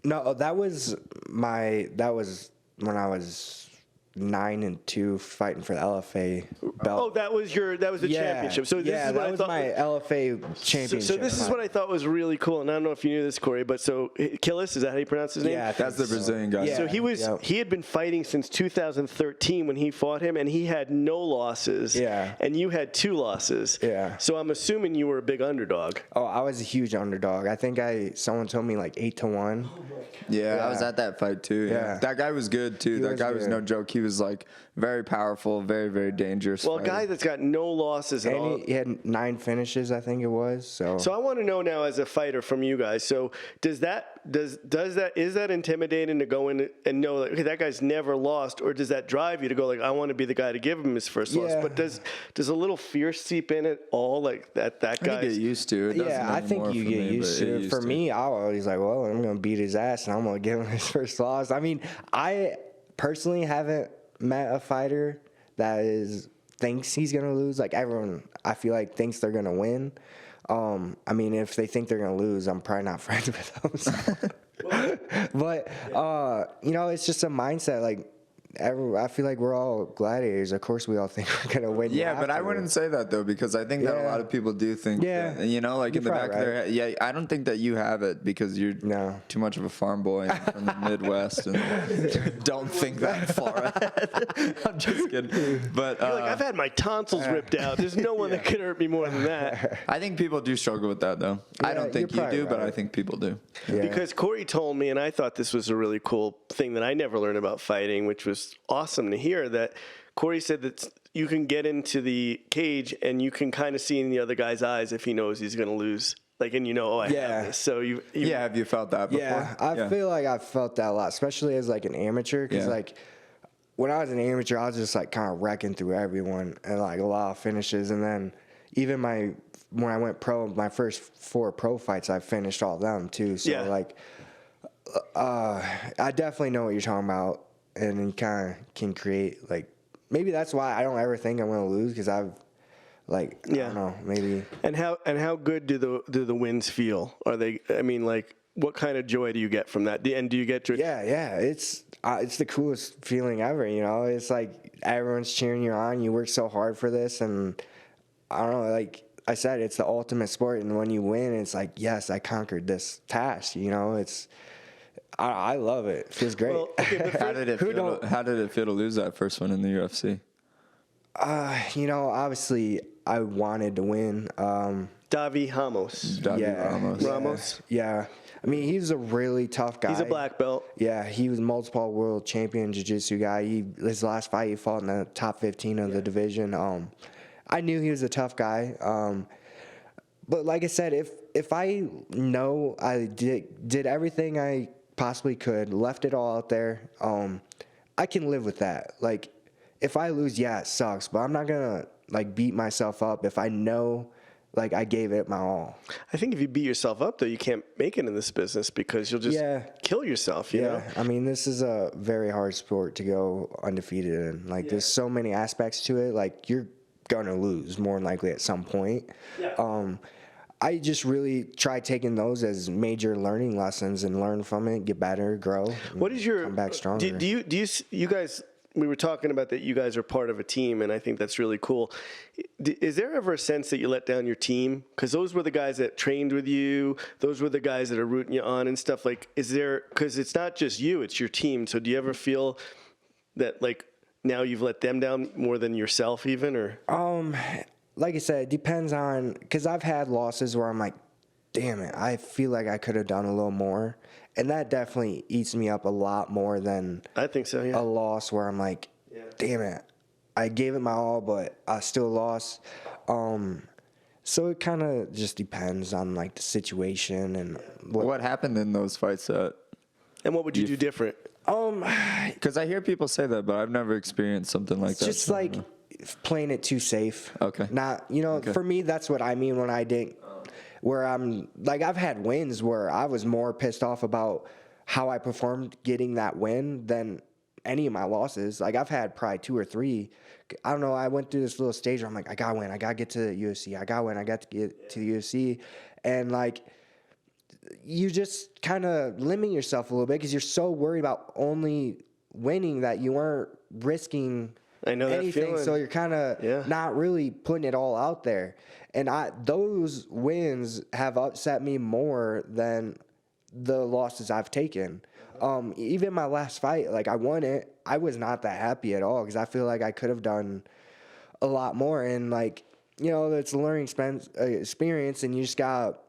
S6: no, that was when I was 9-2 fighting for the LFA belt.
S5: Oh, that was the championship. So this is what
S6: that
S5: I
S6: was
S5: thought.
S6: my LFA championship.
S5: So this is what I thought was really cool, and I don't know if you knew this, Cory, but so Killis, is that how you pronounce his name?
S6: Yeah,
S4: That's the Brazilian guy.
S6: Yeah.
S5: So he had been fighting since 2013 when he fought him, and he had no losses.
S6: Yeah.
S5: And you had 2 losses.
S6: Yeah.
S5: So I'm assuming you were a big underdog.
S6: Oh, I was a huge underdog. I think someone told me like 8-1.
S4: Yeah, I was at that fight too.
S6: Yeah.
S4: That guy was good too. That guy was no joke. He was like very powerful, very, very dangerous.
S5: Well, a
S4: fighter.
S5: guy that's got no losses at all.
S6: And he had 9 finishes, I think it was. So
S5: So I want to know now, as a fighter from you guys. So is that intimidating to go in and know that, okay, that guy's never lost, or does that drive you to go like, I want to be the guy to give him his first loss? But does a little fear seep in at all, like that
S4: I
S5: guy?
S4: get used to it.
S6: yeah, I think you get used to it. For me, I was always like, well, I'm going to beat his ass and I'm going to give him his first loss. I mean, I personally haven't met a fighter that thinks he's going to lose. Like, everyone, I feel like, thinks they're going to win. I mean, if they think they're going to lose, I'm probably not friends with them. So. But, it's just a mindset. Like, I feel like we're all gladiators. Of course, we all think we're going to win.
S4: Yeah, but I wouldn't say that, though, because I think that a lot of people do think that, like in the back of their head. Yeah, I don't think that you have it because you're too much of a farm boy from the Midwest and don't think that far ahead. I'm just kidding. But
S5: You're like, I've had my tonsils ripped out. There's no one that could hurt me more than that.
S4: I think people do struggle with that, though. I don't think you do, but I think people do.
S6: Yeah.
S5: Because Cory told me, and I thought this was a really cool thing that I never learned about fighting, which was awesome to hear, that Cory said that you can get into the cage and you can kind of see in the other guy's eyes if he knows he's going to lose. Like, and I have this. So
S4: have you felt that before?
S6: Yeah, I feel like I've felt that a lot, especially as like an amateur. Because like when I was an amateur, I was just like kind of wrecking through everyone and like a lot of finishes. And then even when I went pro, my first 4 pro fights, I finished all of them too. So like, I definitely know what you're talking about. And you kind of can create, like, maybe that's why I don't ever think I'm going to lose, because I've, like, I don't know, maybe.
S5: And how good do the wins feel? Are they, I mean, like, what kind of joy do you get from that? And do you get to?
S6: Yeah, it's the coolest feeling ever, It's like everyone's cheering you on. You work so hard for this, and I don't know, like I said, it's the ultimate sport. And when you win, it's like, yes, I conquered this task, It's... I love it. It feels great.
S5: Well, okay,
S4: How did it feel to lose that first one in the UFC?
S6: Obviously, I wanted to win.
S5: Davi Ramos.
S6: Ramos.
S5: Ramos.
S6: Yeah. I mean, he's a really tough guy.
S5: He's a black belt.
S6: Yeah, he was multiple world champion jiu-jitsu guy. His last fight, he fought in the top 15 of the division. I knew he was a tough guy. But like I said, if I know I did everything I possibly could, left it all out there, I can live with that. Like, if I lose, yeah, it sucks, but I'm not gonna like beat myself up if I know like I gave it my all.
S5: I think if you beat yourself up, though, you can't make it in this business because you'll just kill yourself, you know?
S6: I mean, this is a very hard sport to go undefeated in. Like, there's so many aspects to it. Like, you're gonna lose more than likely at some point. I just really try taking those as major learning lessons and learn from it, get better, grow.
S5: What is your
S6: come back stronger?
S5: Do you guys? We were talking about that you guys are part of a team, and I think that's really cool. Is there ever a sense that you let down your team? Because those were the guys that trained with you. Those were the guys that are rooting you on and stuff. Like, is there? Because it's not just you; it's your team. So, do you ever feel that like now you've let them down more than yourself, even? Or
S6: like I said, it depends on, because I've had losses where I'm like, damn it, I feel like I could have done a little more. And that definitely eats me up a lot more than
S5: I think so,
S6: a loss where I'm like, damn it, I gave it my all, but I still lost. So it kind of just depends on like the situation and
S4: What happened in those fights?
S5: And what would you do different?
S4: Because I hear people say that, but I've never experienced something like that.
S6: just like playing it too safe.
S4: Okay.
S6: Not, for me, that's what I mean when I didn't, where I'm like, I've had wins where I was more pissed off about how I performed getting that win than any of my losses. Like, I've had probably 2 or 3. I don't know. I went through this little stage where I'm like, I got to win. I got to get to the UFC. I got to win. I got to get to the UFC. And like, you just kind of limit yourself a little bit because you're so worried about only winning that you aren't risking anything.
S5: That feeling.
S6: So you're kind of not really putting it all out there. And those wins have upset me more than the losses I've taken. Even my last fight, like, I won it. I was not that happy at all because I feel like I could have done a lot more. And like, it's a learning experience, and you just got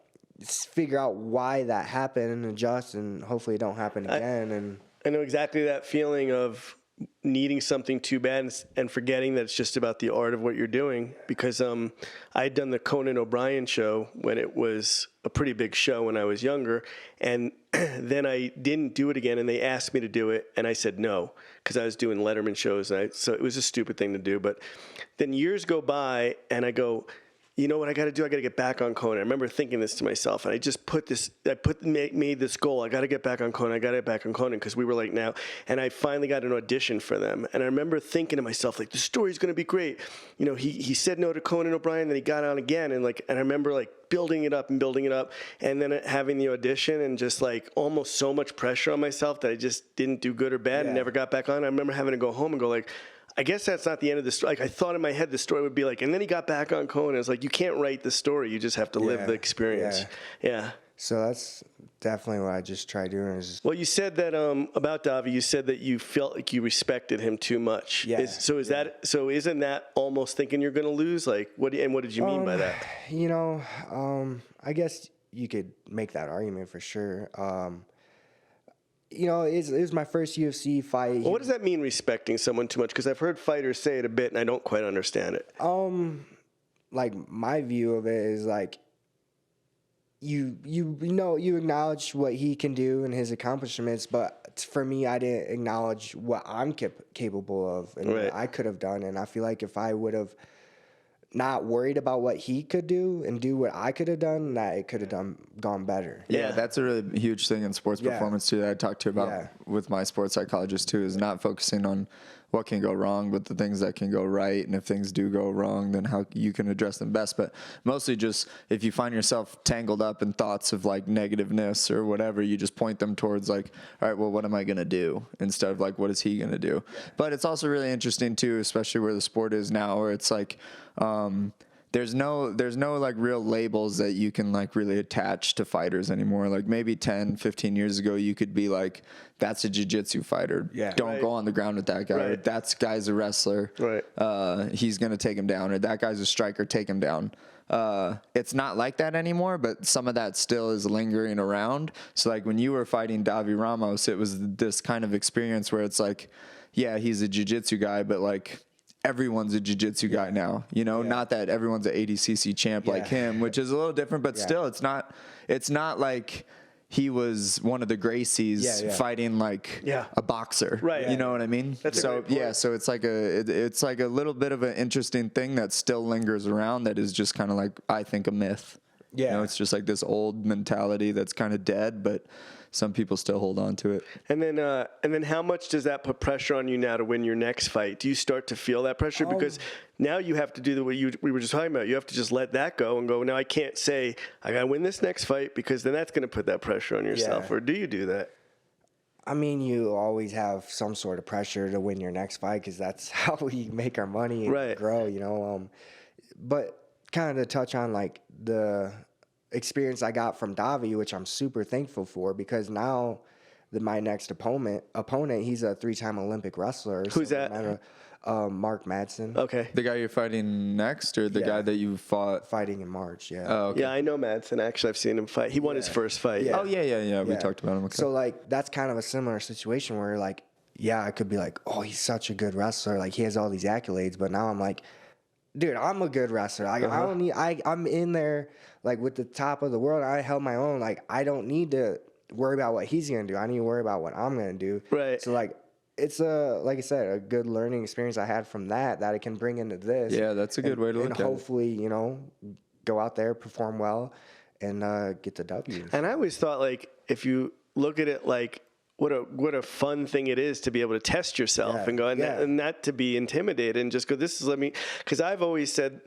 S6: to figure out why that happened and adjust, and hopefully it don't happen again.
S5: I know exactly that feeling of needing something too bad and forgetting that it's just about the art of what you're doing, because I had done the Conan O'Brien show when it was a pretty big show when I was younger, and then I didn't do it again, and they asked me to do it, and I said no because I was doing Letterman shows, so it was a stupid thing to do. But then years go by, and I go, you know what I got to do? I got to get back on Conan. I remember thinking this to myself, and I just made this goal. I got to get back on Conan. I got to get back on Conan, because we were like now, and I finally got an audition for them. And I remember thinking to myself, like, the story's going to be great. He said no to Conan O'Brien, then he got on again, and I remember like building it up, and then having the audition, and just like almost so much pressure on myself that I just didn't do good or bad and never got back on. I remember having to go home and go like, I guess that's not the end of the story. Like, I thought in my head the story would be like, and then he got back on Conan. It's like, you can't write the story. You just have to live the experience. Yeah.
S6: So that's definitely what I just try doing.
S5: Well, you said that about Davi, you said that you felt like you respected him too much.
S6: Yeah.
S5: Isn't that almost thinking you're going to lose? Like, what did you mean by that?
S6: I guess you could make that argument for sure. It was my first UFC fight.
S5: Well, what does that mean, respecting someone too much? Because I've heard fighters say it a bit, and I don't quite understand it.
S6: Like, my view of it is like, you acknowledge what he can do and his accomplishments, but for me, I didn't acknowledge what I'm capable of and what I could have done. And I feel like if I would have not worried about what he could do and do what I could have done, that it could have gone better.
S4: Yeah, that's a really huge thing in sports performance too that I talked to you about with my sports psychologist too, is not focusing on what can go wrong, but the things that can go right. And if things do go wrong, then how you can address them best. But mostly just if you find yourself tangled up in thoughts of like negativeness or whatever, you just point them towards like, all right, well, what am I going to do? Instead of like, what is he going to do? But it's also really interesting too, especially where the sport is now, where it's like, there's no like real labels that you can like really attach to fighters anymore. Like maybe 10, 15 years ago, you could be like, that's a jiu-jitsu fighter.
S6: Yeah.
S4: Don't go on the ground with that guy.
S5: Right.
S4: Or that guy's a wrestler.
S5: Right.
S4: He's going to take him down. Or that guy's a striker, take him down. it's not like that anymore, but some of that still is lingering around. So like when you were fighting Davi Ramos, it was this kind of experience where it's like, yeah, he's a jiu-jitsu guy, but like everyone's a jiu-jitsu guy now, you know, not that everyone's an ADCC champ like him, which is a little different, but still it's not like he was one of the Gracies fighting like a boxer, right? You know what I mean? That's so so it's like a little bit of an interesting thing that still lingers around that is just kind of like, I think, a myth. Yeah, you know, it's just like this old mentality that's kind of dead, but some people still hold on to it.
S5: And then how much does that put pressure on you now to win your next fight? Do you start to feel that pressure? Because now you have to do the way we were just talking about. You have to just let that go and go, now I can't say, I got to win this next fight, because then that's going to put that pressure on yourself. Or do you do that?
S6: I mean, you always have some sort of pressure to win your next fight, because that's how we make our money and grow, you know. But kind of to touch on like the experience I got from Davi, which I'm super thankful for, because now my next opponent, he's a 3-time Olympic wrestler.
S5: Who's that?
S6: Mark Madsen.
S5: Okay.
S4: The guy you're fighting next, or the guy that you fought?
S6: Fighting in March,
S4: Oh, okay.
S5: Yeah, I know Madsen. Actually, I've seen him fight. He won his first fight.
S4: Oh, yeah. We talked about him. Okay.
S6: So, like, that's kind of a similar situation where, like, I could be like, oh, he's such a good wrestler. Like, he has all these accolades. But now I'm like, dude, I'm a good wrestler. Like, I don't need, I'm in there, like, with the top of the world. I held my own. Like, I don't need to worry about what he's going to do. I need to worry about what I'm going to do. Right. So, like, it's like I said, a good learning experience I had from that I can bring into this.
S4: Yeah, that's a good way to look at it.
S6: And hopefully, you know, go out there, perform well, and get the W.
S5: And I always thought, like, if you look at it like, what a fun thing it is to be able to test yourself and go, and not to be intimidated and just go, because I've always said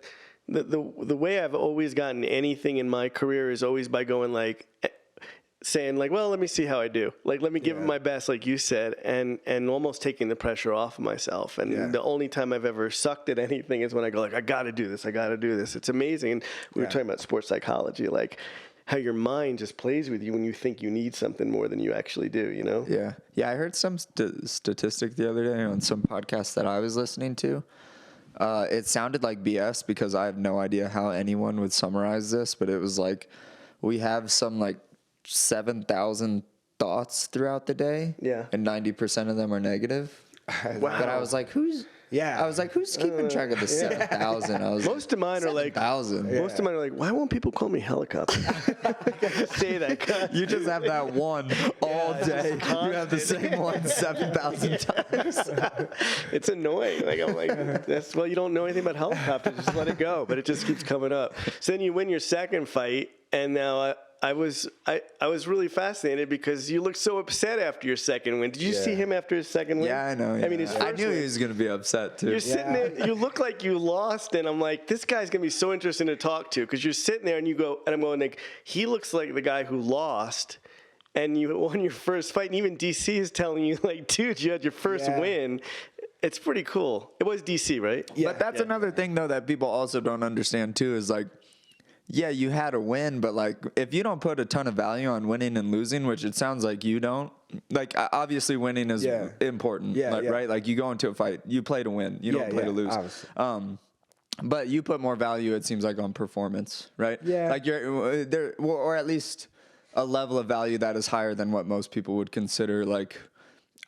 S5: that the way I've always gotten anything in my career is always by going like, saying like, well, let me see how I do. Like, let me give it my best, like you said, and almost taking the pressure off of myself. And the only time I've ever sucked at anything is when I go like, I got to do this. It's amazing. And we were talking about sports psychology, like how your mind just plays with you when you think you need something more than you actually do, you know?
S4: Yeah. I heard some statistic the other day on some podcast that I was listening to. It sounded like BS because I have no idea how anyone would summarize this, but it was like, we have some like 7,000 thoughts throughout the day. Yeah. And 90% of them are negative. Wow. But I was like, who's keeping track of the 7,000? I was
S5: most of mine are like
S4: 7,000.
S5: Most of mine are like, why won't people call me helicopter? Say that.
S4: You just have that one all day. You have the same one 7,000 times.
S5: It's annoying. Like, I'm like, you don't know anything about helicopters. Just let it go. But it just keeps coming up. So then you win your second fight, and now I was really fascinated because you looked so upset after your second win. Did you see him after his second win?
S4: Yeah, I know. Yeah.
S5: I mean,
S4: I knew he was going to be upset too.
S5: You're sitting there, you look like you lost, and I'm like, this guy's going to be so interesting to talk to, because you're sitting there and I'm going like, he looks like the guy who lost, and you won your first fight, and even DC is telling you like, dude, you had your first win. It's pretty cool. It was DC, right?
S4: Yeah. But that's another thing though that people also don't understand too is like, yeah, you had a win, but like if you don't put a ton of value on winning and losing, which it sounds like you don't, like obviously winning is important, right? Like you go into a fight, you play to win, you don't play to lose. But you put more value, it seems like, on performance, right? Yeah. Like you're there, or at least a level of value that is higher than what most people would consider like.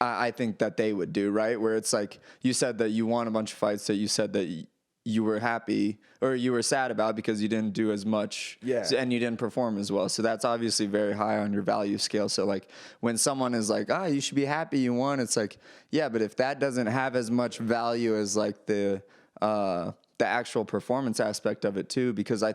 S4: I think that they would do, right? Where it's like you said that you won a bunch of fights that you said that you were happy or you were sad about because you didn't do as much and you didn't perform as well. So that's obviously very high on your value scale. So like when someone is like, you should be happy you won, it's like, yeah, but if that doesn't have as much value as like the actual performance aspect of it too, because I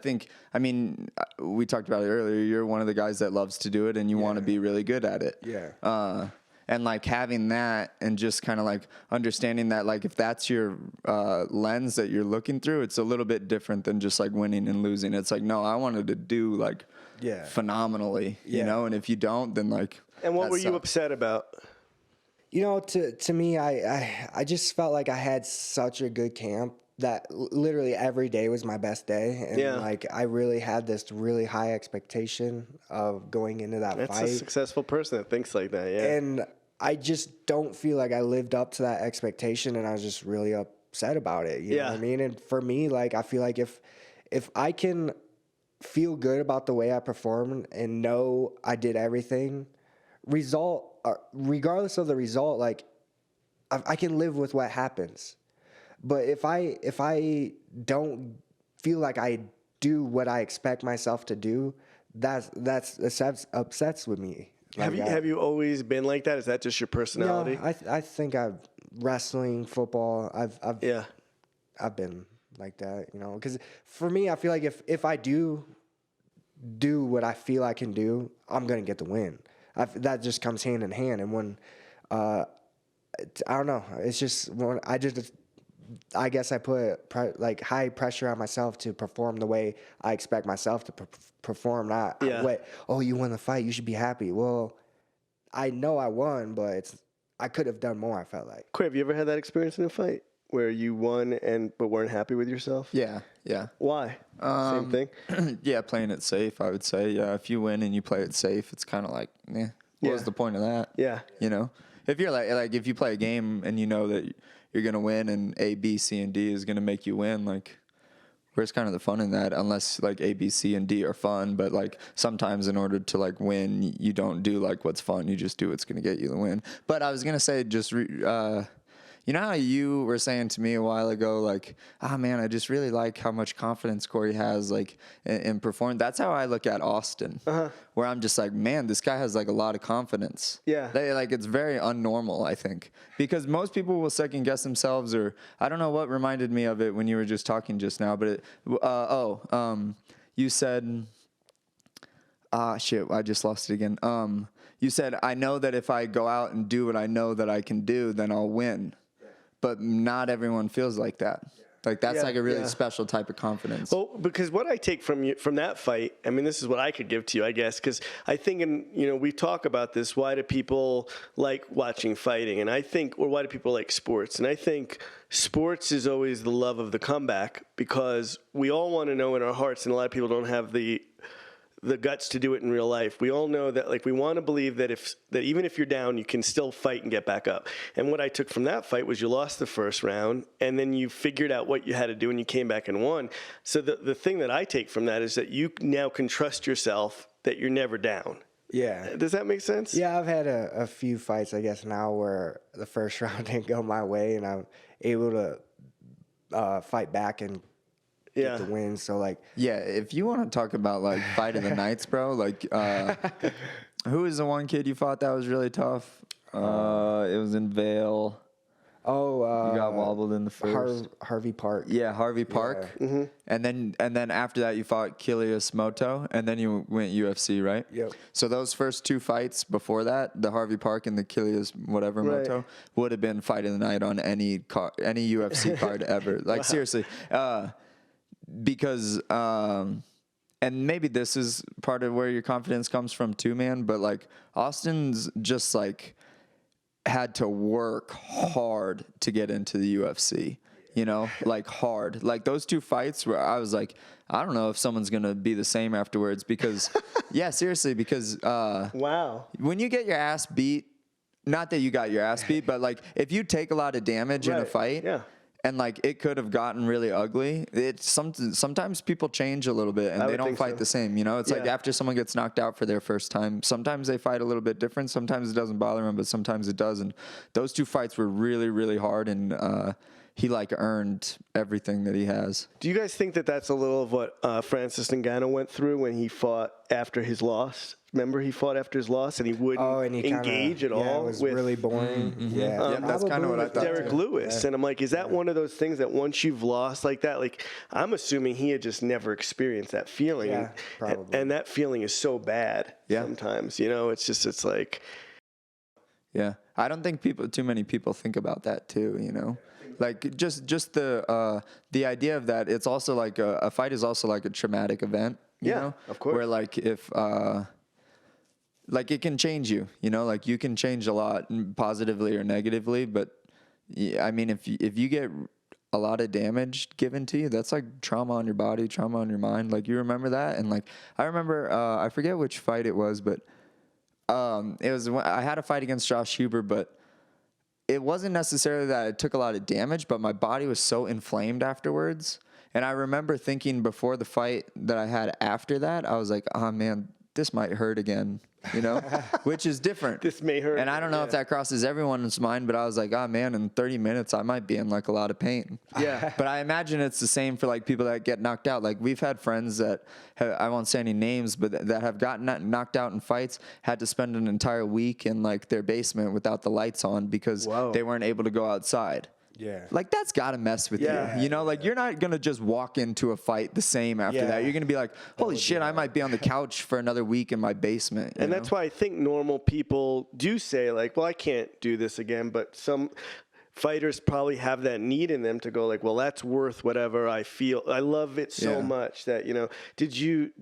S4: mean, we talked about it earlier, you're one of the guys that loves to do it and you want to be really good at it. Yeah. And like having that and just kind of like understanding that like if that's your lens that you're looking through, it's a little bit different than just like winning and losing. It's like, no, I wanted to do like phenomenally, you know, and if you don't, then like.
S5: And what were you upset about?
S6: You know, to me, I just felt like I had such a good camp that literally every day was my best day. And like I really had this really high expectation of going into that fight.
S5: That's a successful person that thinks like that,
S6: And I just don't feel like I lived up to that expectation, and I was just really upset about it. You know what I mean? And for me, like I feel like if if I can feel good about the way I performed and know I did everything, regardless of the result, like I can live with what happens. But if I don't feel like I do what I expect myself to do, that upsets with me.
S5: Have you always been like that? Is that just your personality?
S6: No, I think wrestling, football, I've been like that, you know, because for me, I feel like if I do what I feel I can do, I'm gonna get the win. That just comes hand in hand. And when I don't know, it's just when I guess I put high pressure on myself to perform the way I expect myself to perform. Not you won the fight, you should be happy. Well, I know I won, but I could have done more. I felt like.
S5: Cory, have you ever had that experience in a fight where you won but weren't happy with yourself?
S4: Yeah.
S5: Why? Same thing.
S4: Yeah, playing it safe, I would say. Yeah, if you win and you play it safe, it's kind of like, what was the point of that?
S5: Yeah.
S4: You know, if you're like if you play a game and you know that you're gonna win and A, B, C, and D is gonna make you win, like, where's kind of the fun in that? Unless like A, B, C, and D are fun, but like sometimes in order to like win, you don't do like what's fun. You just do what's gonna get you the win. But I was gonna say you know how you were saying to me a while ago, like, man, I just really like how much confidence Cory has, like, in performing. That's how I look at Austin, where I'm just like, man, this guy has, like, a lot of confidence.
S5: Yeah.
S4: It's very unnormal, I think, because most people will second guess themselves, or I don't know what reminded me of it when you were just talking just now, but you said, shit, I just lost it again. You said, I know that if I go out and do what I know that I can do, then I'll win. But not everyone feels like that. Like that's like a really special type of confidence.
S5: Well, because what I take from that fight, I mean, this is what I could give to you, I guess, because I think, we talk about this. Why do people like watching fighting? And I think, or why do people like sports? And I think sports is always the love of the comeback, because we all want to know in our hearts, and a lot of people don't have the guts to do it in real life. We all know that, like, we want to believe that even if you're down, you can still fight and get back up. And what I took from that fight was you lost the first round, and then you figured out what you had to do, and you came back and won. So the thing that I take from that is that you now can trust yourself that you're never down.
S6: Yeah.
S5: Does that make sense?
S6: Yeah, I've had a few fights, I guess, now where the first round didn't go my way, and I'm able to fight back and get the win. So
S4: if you want to talk about like fight of the nights, bro, like who is the one kid you fought that was really tough? It was in Vail. You got wobbled in the first.
S6: Harvey Park.
S4: Yeah, Harvey Park.
S6: Yeah.
S4: Mm-hmm. And then after that you fought Kilius Moto, and then you went UFC, right?
S6: Yep.
S4: So those first two fights before that, the Harvey Park and the Kilius Moto, would have been fight of the night on any UFC card ever. Like seriously. Because and maybe this is part of where your confidence comes from too, man, but like Austin's just like had to work hard to get into the UFC, like hard. Like those two fights where I was like, I don't know if someone's gonna be the same afterwards, because seriously, because when you get your ass beat, not that you got your ass beat, but like if you take a lot of damage in a fight, and like it could have gotten really ugly. Sometimes people change a little bit and they don't fight the same. It's like after someone gets knocked out for their first time, sometimes they fight a little bit different. Sometimes it doesn't bother them, but sometimes it does. And those two fights were really, really hard, and he like earned everything that he has.
S5: Do you guys think that that's a little of what Francis Ngannou went through when he fought after his loss? Remember, he fought after his loss, and he wouldn't engage at all.
S6: Yeah, it was really boring.
S4: Mm-hmm. Yeah, that's kind of what I thought.
S5: Derek Lewis, and I'm like, is that one of those things that once you've lost like that, like I'm assuming he had just never experienced that feeling.
S6: Yeah, probably.
S5: And that feeling is so bad sometimes. It's like.
S4: Yeah, I don't think too many people think about that too. Like just the idea of that. It's also like a fight is also like a traumatic event. You know?
S5: Of course.
S4: Where like if. Like it can change you, like you can change a lot positively or negatively. But I mean, if you get a lot of damage given to you, that's like trauma on your body, trauma on your mind. Like you remember that. And like, I remember, I forget which fight it was, but it was when I had a fight against Josh Hubbard, but it wasn't necessarily that I took a lot of damage, but my body was so inflamed afterwards. And I remember thinking before the fight that I had after that, I was like, oh man, this might hurt again, you know, which is different.
S5: This may hurt.
S4: And I don't know if that crosses everyone's mind, but I was like, oh man, in 30 minutes, I might be in like a lot of pain.
S5: Yeah.
S4: But I imagine it's the same for like people that get knocked out. Like we've had friends that I won't say any names, but that have gotten knocked out in fights, had to spend an entire week in like their basement without the lights on because they weren't able to go outside.
S6: Yeah.
S4: Like that's got to mess with you. You know, like you're not going to just walk into a fight the same after that. You're going to be like, holy shit, I might be on the couch for another week in my basement.
S5: And that's why I think normal people do say like, well, I can't do this again. But some fighters probably have that need in them to go like, well, that's worth whatever I feel. I love it so much that, you know, did you,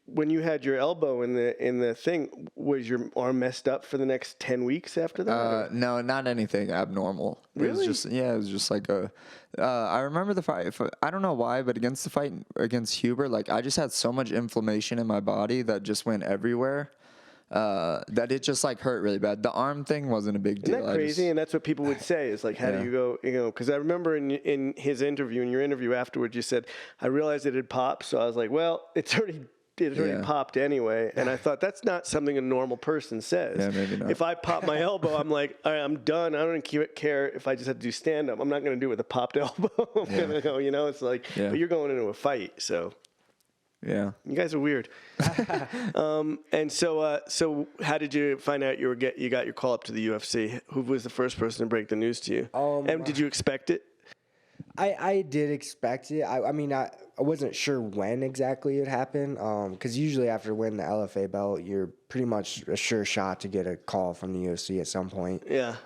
S5: when you had your elbow in the thing, was your arm messed up for the next 10 weeks after that?
S4: No, not anything abnormal.
S5: Really?
S4: It was just like I remember the fight. I don't know why, but against the fight against Hubbard, like I just had so much inflammation in my body that just went everywhere. That it just like hurt really bad. The arm thing wasn't a big deal.
S5: Isn't that crazy? And that's what people would say is like, how do you go, you know, because I remember in his interview, in your interview afterwards, you said, I realized it had popped. So I was like, well, it already popped anyway. And I thought that's not something a normal person says.
S4: Yeah, maybe not.
S5: If I pop my elbow, I'm like, all right, I'm done. I don't care if I just have to do stand up. I'm not going to do it with a popped elbow. I'm going to go, you know, it's like, but you're going into a fight. So.
S4: Yeah,
S5: you guys are weird. And so how did you find out you got your call up to the UFC? Who was the first person to break the news to you? And did you expect it?
S6: I did expect it. I mean, I wasn't sure when exactly it happened. Because usually after winning the LFA belt, you're pretty much a sure shot to get a call from the UFC at some point.
S5: Yeah.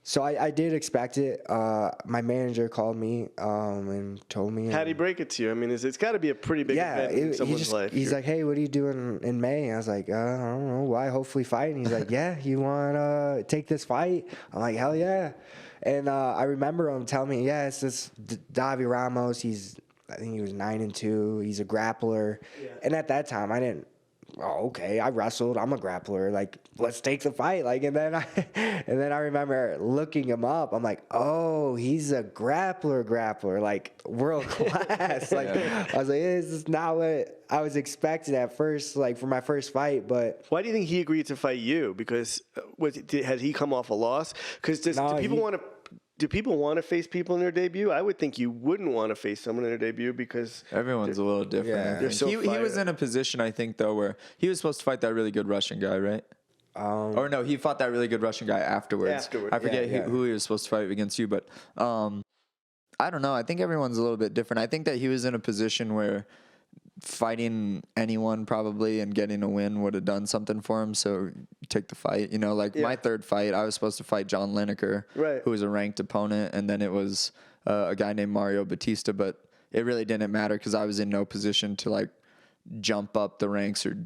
S6: So I did expect it. My manager called me and told me.
S5: How did he break it to you? I mean, it's got to be a pretty big event in someone's life.
S6: He's like, hey, what are you doing in May? And I was like, I don't know. Why? Hopefully fight. And he's like, yeah, you want to take this fight? I'm like, hell yeah. And I remember him telling me, yeah, it's this Davi Ramos. I think he was 9-2. He's a grappler. Yeah. And at that time, I didn't. Oh, okay, I wrestled. I'm a grappler. Like, let's take the fight. Like, and then I remember looking him up. I'm like, oh, he's a grappler, like world class. Like, I was like, this is not what I was expecting at first, like for my first fight. But
S5: why do you think he agreed to fight you? Because had he come off a loss? Because do people want to face people in their debut? I would think you wouldn't want to face someone in their debut because
S4: everyone's a little different.
S5: Yeah.
S4: He was in a position, I think, though, where he was supposed to fight that really good Russian guy, right? Or no, he fought that really good Russian guy afterwards. I forget who he was supposed to fight against you, but I don't know. I think everyone's a little bit different. I think that he was in a position where fighting anyone probably and getting a win would have done something for him, so take the fight. You know, like my third fight, I was supposed to fight John Lineker, who was a ranked opponent, and then it was a guy named Mario Batista, but it really didn't matter because I was in no position to like jump up the ranks or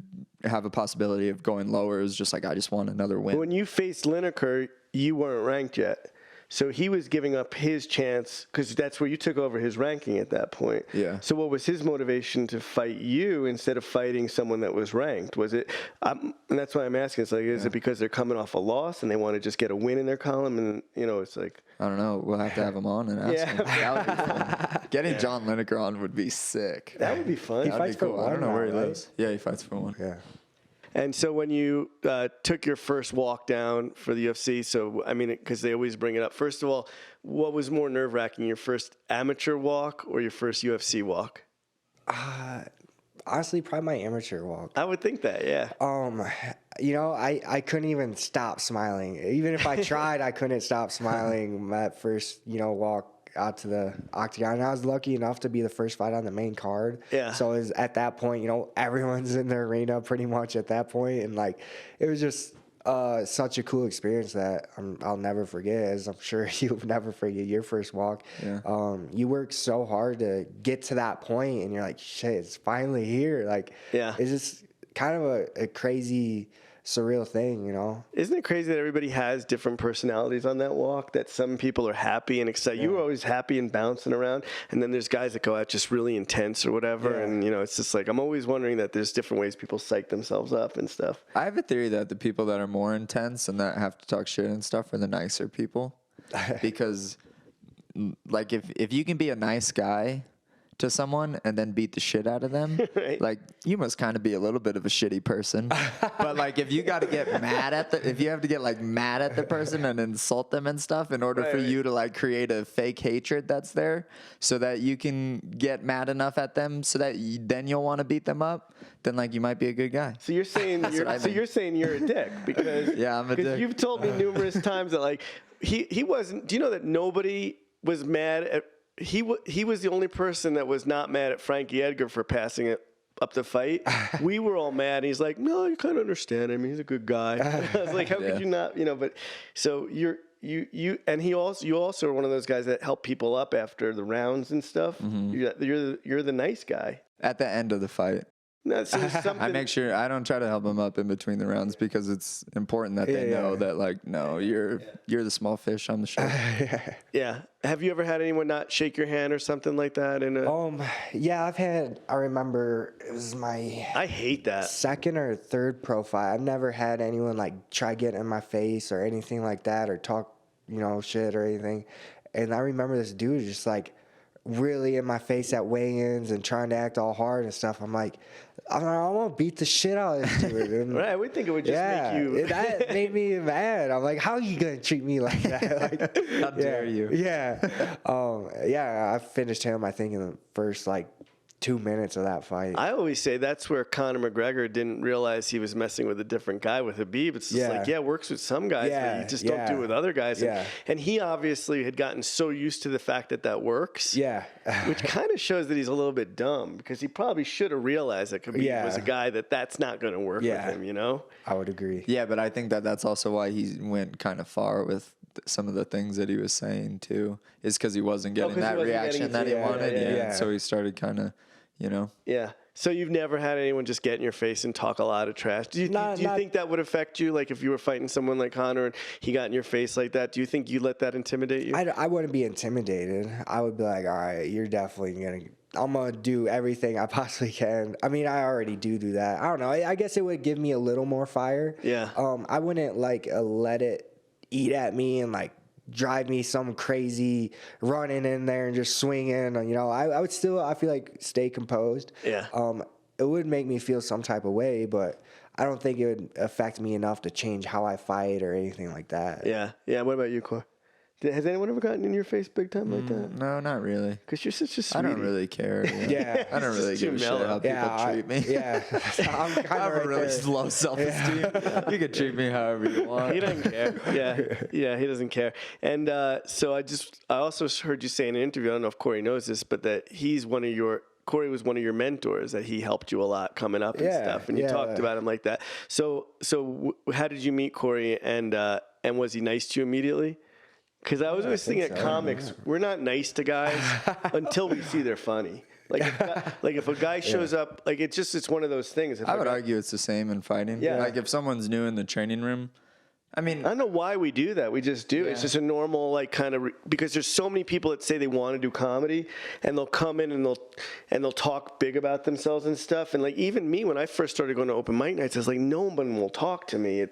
S4: have a possibility of going lower. It was just like, I just want another win.
S5: When you faced Lineker, you weren't ranked yet. So he was giving up his chance because that's where you took over his ranking at that point.
S4: Yeah.
S5: So what was his motivation to fight you instead of fighting someone that was ranked? Was it? And that's why I'm asking. It's like, is it because they're coming off a loss and they want to just get a win in their column? And you know, it's like,
S4: I don't know. We'll have to have him on and ask him. That would be fun. Getting John Lineker on would be sick.
S5: That would be fun.
S6: He fights for
S4: cool.
S6: one.
S4: I don't know where he
S6: right?
S4: lives. Yeah, he fights for one.
S6: Yeah.
S5: And so when you took your first walk down for the UFC, so I mean, because they always bring it up. First of all, what was more nerve-wracking, your first amateur walk or your first UFC walk?
S6: Honestly, probably my amateur walk.
S5: I would think that, yeah.
S6: You know, I couldn't even stop smiling. Even if I tried, I couldn't stop smiling that first, walk out to the octagon. And I was lucky enough to be the first fight on the main card.
S5: Yeah.
S6: So it was at that point, everyone's in the arena pretty much at that point. And like, it was just such a cool experience that I'll never forget, as I'm sure you'll never forget your first walk.
S4: Yeah.
S6: You work so hard to get to that point and you're like, shit, it's finally here. Like, it's just kind of a crazy, surreal thing,
S5: Isn't it crazy that everybody has different personalities on that walk, that some people are happy and excited? You were always happy and bouncing around, and then there's guys that go out just really intense or whatever, and it's just like, I'm always wondering that there's different ways people psych themselves up and stuff.
S4: I have a theory that the people that are more intense and that have to talk shit and stuff are the nicer people. Because like if you can be a nice guy to someone and then beat the shit out of them,
S5: Right.
S4: like you must kind of be a little bit of a shitty person. But like if you got to get mad at if you have to get like mad at the person and insult them and stuff in order for you to like create a fake hatred that's there so that you can get mad enough at them so that then you'll want to beat them up, then like you might be a good guy.
S5: So you're saying you're saying you're a dick because
S4: Yeah, I'm a dick.
S5: You've told me numerous times that like he wasn't. Do you know that nobody was mad at he was the only person that was not mad at Frankie Edgar for passing it up the fight. We were all mad. And he's like, no, you kind of understand him. He's a good guy. I was like, how could you not? But so you and you also are one of those guys that help people up after the rounds and stuff. Mm-hmm. You're the nice guy
S4: At the end of the fight.
S5: No, so something.
S4: I make sure I don't try to help them up in between the rounds because it's important that they know that like, no, you're the small fish, I'm the shark.
S5: Yeah. Have you ever had anyone not shake your hand or something like that?
S6: Yeah, I remember it was
S5: I hate that.
S6: second or third profile. I've never had anyone like try get in my face or anything like that or talk, shit or anything. And I remember this dude just like really in my face at weigh-ins and trying to act all hard and stuff. I'm like, I'm gonna beat the shit out of this dude. And
S5: Right, I would think it would just make you.
S6: That made me mad. I'm like, how are you gonna treat me like that? Like,
S4: How dare you?
S6: Yeah. I finished him, I think, in the first like 2 minutes of that fight.
S5: I always say that's where Conor McGregor didn't realize he was messing with a different guy with Habib. It's just like, it works with some guys, but you just don't do it with other guys. And he obviously had gotten so used to the fact that works.
S6: Yeah.
S5: Which kind of shows that he's a little bit dumb because he probably should have realized that Habib was a guy that's not going to work with him,
S6: I would agree.
S4: Yeah, but I think that's also why he went kind of far with some of the things that he was saying too, is because he wasn't getting that reaction that he wanted. Yeah. So he started kind of,
S5: Yeah. So you've never had anyone just get in your face and talk a lot of trash. Do you think that would affect you? Like if you were fighting someone like Conor and he got in your face like that, do you think you let that intimidate you?
S6: I wouldn't be intimidated. I would be like, all right, you're definitely I'm going to do everything I possibly can. I mean, I already do that. I don't know. I guess it would give me a little more fire.
S5: Yeah.
S6: I wouldn't like let it eat at me and like drive me some crazy running in there and just swinging. I would still, I feel like, stay composed.
S5: Yeah.
S6: It would make me feel some type of way, but I don't think it would affect me enough to change how I fight or anything like that.
S5: Yeah. Yeah. What about you, Cory? Has anyone ever gotten in your face big time like that?
S4: No, not really.
S5: Because you're such a sweetie.
S4: I don't really care.
S6: Yeah.
S4: I don't really give a shit how people treat me.
S6: Yeah. I'm kind
S4: I have
S6: of
S4: a really low self-esteem. You can treat me however you want.
S5: He doesn't care. Yeah, he doesn't care. And so I also heard you say in an interview, I don't know if Cory knows this, but that Cory was one of your mentors, that he helped you a lot coming up and stuff. And you talked about him like that. So how did you meet Cory, and was he nice to you immediately? Because I was always thinking at comics, we're not nice to guys until we see they're funny. Like if a guy shows up, like it's one of those things.
S4: I would argue it's the same in fighting.
S5: Yeah.
S4: Like if someone's new in the training room, I mean,
S5: I don't know why we do that. We just do. Yeah. It's just a normal, like, kind of because there's so many people that say they want to do comedy, and they'll come in and they'll talk big about themselves and stuff. And like even me, when I first started going to open mic nights, I was like, no one will talk to me.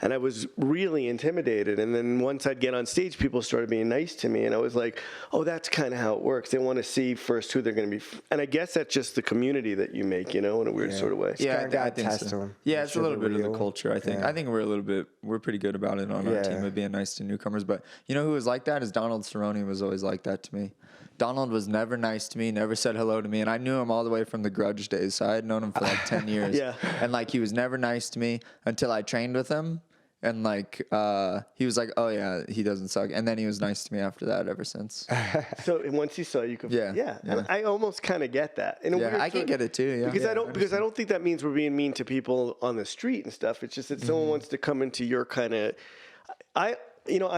S5: And I was really intimidated. And then once I'd get on stage, people started being nice to me, and I was like, oh, that's kind of how it works. They want to see first who they're going to be, and I guess that's just the community that you make, in a weird sort of way.
S4: Yeah, I think so. Yeah, it's a little bit of the culture. I think. Yeah. I think we're pretty good about it on our team of being nice to newcomers. But you know who was like that is Donald Cerrone was always like that to me. Donald was never nice to me, never said hello to me, and I knew him all the way from the Grudge days, so I had known him for like 10 years.
S5: Yeah.
S4: And like he was never nice to me until I trained with him, and like he was like, oh yeah, he doesn't suck, and then he was nice to me after that ever since.
S5: So once he saw you, yeah. And I almost kind of get that. In a weird
S4: I can get it too. Yeah,
S5: because I don't think that means we're being mean to people on the street and stuff. It's just that someone wants to come into your kind of. I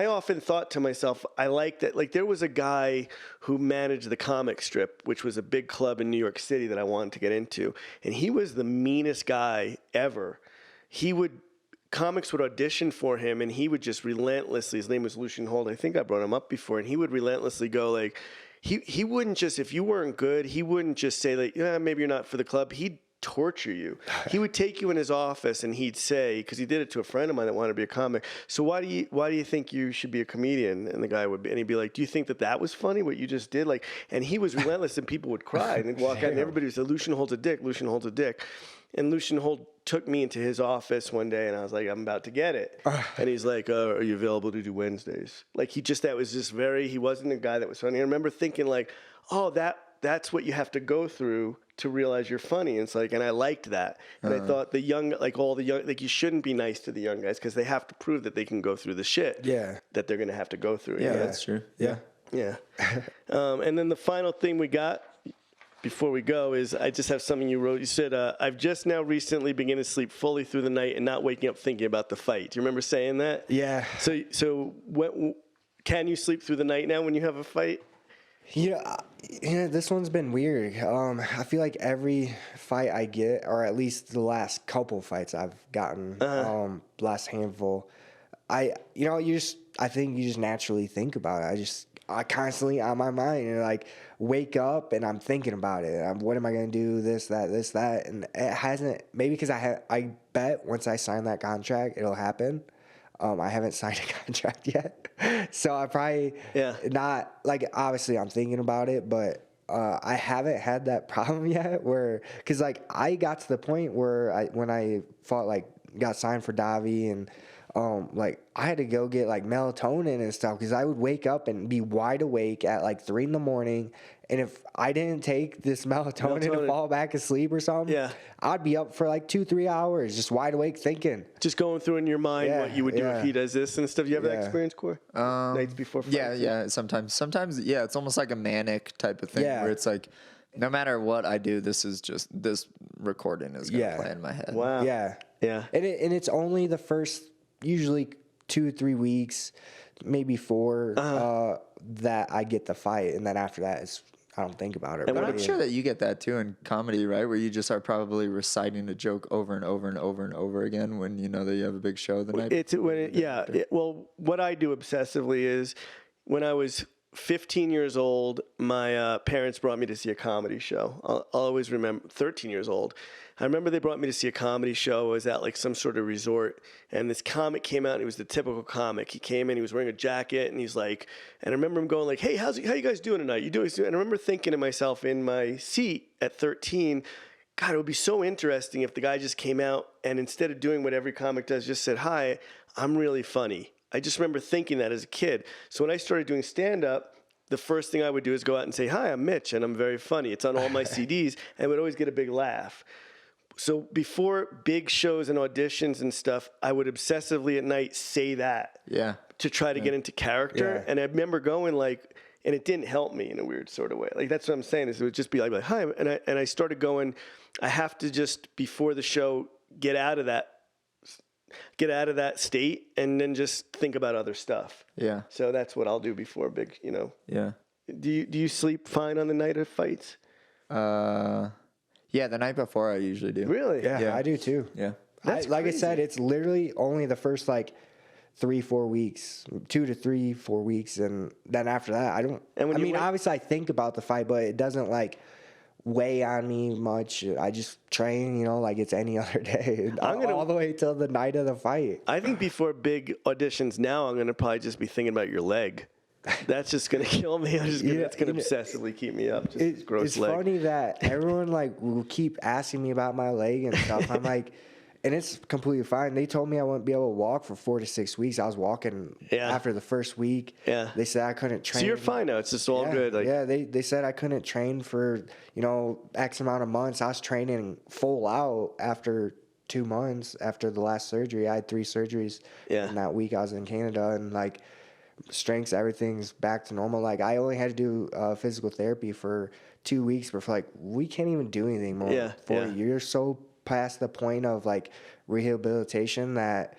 S5: often thought to myself, I like that. Like there was a guy who managed the comic strip, which was a big club in New York City that I wanted to get into, and he was the meanest guy ever. Comics would audition for him, and he would just relentlessly, his name was Lucian Holt, I think I brought him up before, and he would relentlessly go like, he wouldn't just, if you weren't good, he wouldn't just say like, yeah, maybe you're not for the club. He'd torture you. He would take you in his office and he'd say, because he did it to a friend of mine that wanted to be a comic, so why do you think you should be a comedian? And the guy would be, and he'd be like, do you think that was funny, what you just did? Like, and he was relentless, and people would cry, and they'd walk out, and everybody would say, Lucian holds a dick, Lucian holds a dick. And Lucian Holt took me into his office one day, and I was like, I'm about to get it. And he's like, are you available to do Wednesdays? Like, he wasn't a guy that was funny. I remember thinking like, oh, that's what you have to go through to realize you're funny. And it's like, and I liked that. And I thought you shouldn't be nice to the young guys because they have to prove that they can go through the shit that they're going to have to go through.
S4: Yeah, that's true. Yeah.
S5: Yeah. And then the final thing we got before we go is I just have something you wrote. You said, I've just now recently begun to sleep fully through the night and not waking up thinking about the fight. Do you remember saying that?
S6: Yeah.
S5: So can you sleep through the night now when you have a fight?
S6: This one's been weird. I feel like every fight I get, or at least the last couple fights I've gotten, last handful, I think you just naturally think about it. I constantly on my mind and like wake up and I'm thinking about it. What am I going to do? This, that. And it hasn't, maybe because I bet once I sign that contract, it'll happen. I haven't signed a contract yet. So I probably not, like, obviously I'm thinking about it, but I haven't had that problem yet because like I got to the point where when I fought, like got signed for Davi and like I had to go get like melatonin and stuff because I would wake up and be wide awake at like 3 a.m. And if I didn't take this melatonin to fall back asleep or something, I'd be up for like 2-3 hours just wide awake thinking.
S5: Just going through in your mind what you would do if he does this and stuff. You have that experience, Cory? Nights before fights?
S4: Yeah, sometimes, it's almost like a manic type of thing where it's like, no matter what I do, this recording is going to play in my head.
S5: Wow.
S6: Yeah.
S5: Yeah.
S6: And it's only the first usually 2-3 weeks, maybe 4, that I get the fight, and then after that, I don't think about it.
S4: But I'm sure that you get that too in comedy, right? Where you just are probably reciting a joke over and over and over and over again when you know that you have a big show the night.
S5: Well, what I do obsessively is when I was 15 years old, my parents brought me to see a comedy show. I'll always remember, 13 years old. I remember they brought me to see a comedy show. I was at like some sort of resort, and this comic came out, and he was the typical comic. He came in, he was wearing a jacket, and he's like, and I remember him going like, hey, how you guys doing tonight? You doing? And I remember thinking to myself in my seat at 13, God, it would be so interesting if the guy just came out and instead of doing what every comic does, just said, hi, I'm really funny. I just remember thinking that as a kid. So when I started doing stand-up, the first thing I would do is go out and say, hi, I'm Mitch, and I'm very funny. It's on all my CDs, and I would always get a big laugh. So before big shows and auditions and stuff, I would obsessively at night say that to try to get into character. And I remember going like, and it didn't help me in a weird sort of way. Like that's what I'm saying is it would just be like hi, and I started going, I have to just before the show get out of that state and then just think about other stuff. Yeah. So that's what I'll do before big, Yeah. Do you sleep fine on the night of fights?
S4: Yeah, the night before I usually do.
S5: Really?
S6: Yeah. I do too.
S4: Yeah.
S6: Like I said, it's literally only the first like 3-4 weeks, 2 to 3, 4 weeks, and then after that, I don't. Obviously, I think about the fight, but it doesn't like weigh on me much. I just train, like it's any other day, all the way till the night of the fight.
S5: I think before big auditions now, I'm gonna probably just be thinking about your leg. That's just gonna kill me. It's gonna obsessively keep me up. It's leg.
S6: Funny that everyone like will keep asking me about my leg and stuff. I'm like, and it's completely fine. They told me I wouldn't be able to walk for 4 to 6 weeks. I was walking after the first week. Yeah. They said I couldn't train.
S5: So you're fine now. It's just all good.
S6: They said I couldn't train for X amount of months. I was training full out after 2 months after the last surgery. I had 3 surgeries in that week I was in Canada, and like. Strengths, everything's back to normal. Like I only had to do physical therapy for 2 weeks before like we can't even do anything more for you. You're so past the point of like rehabilitation that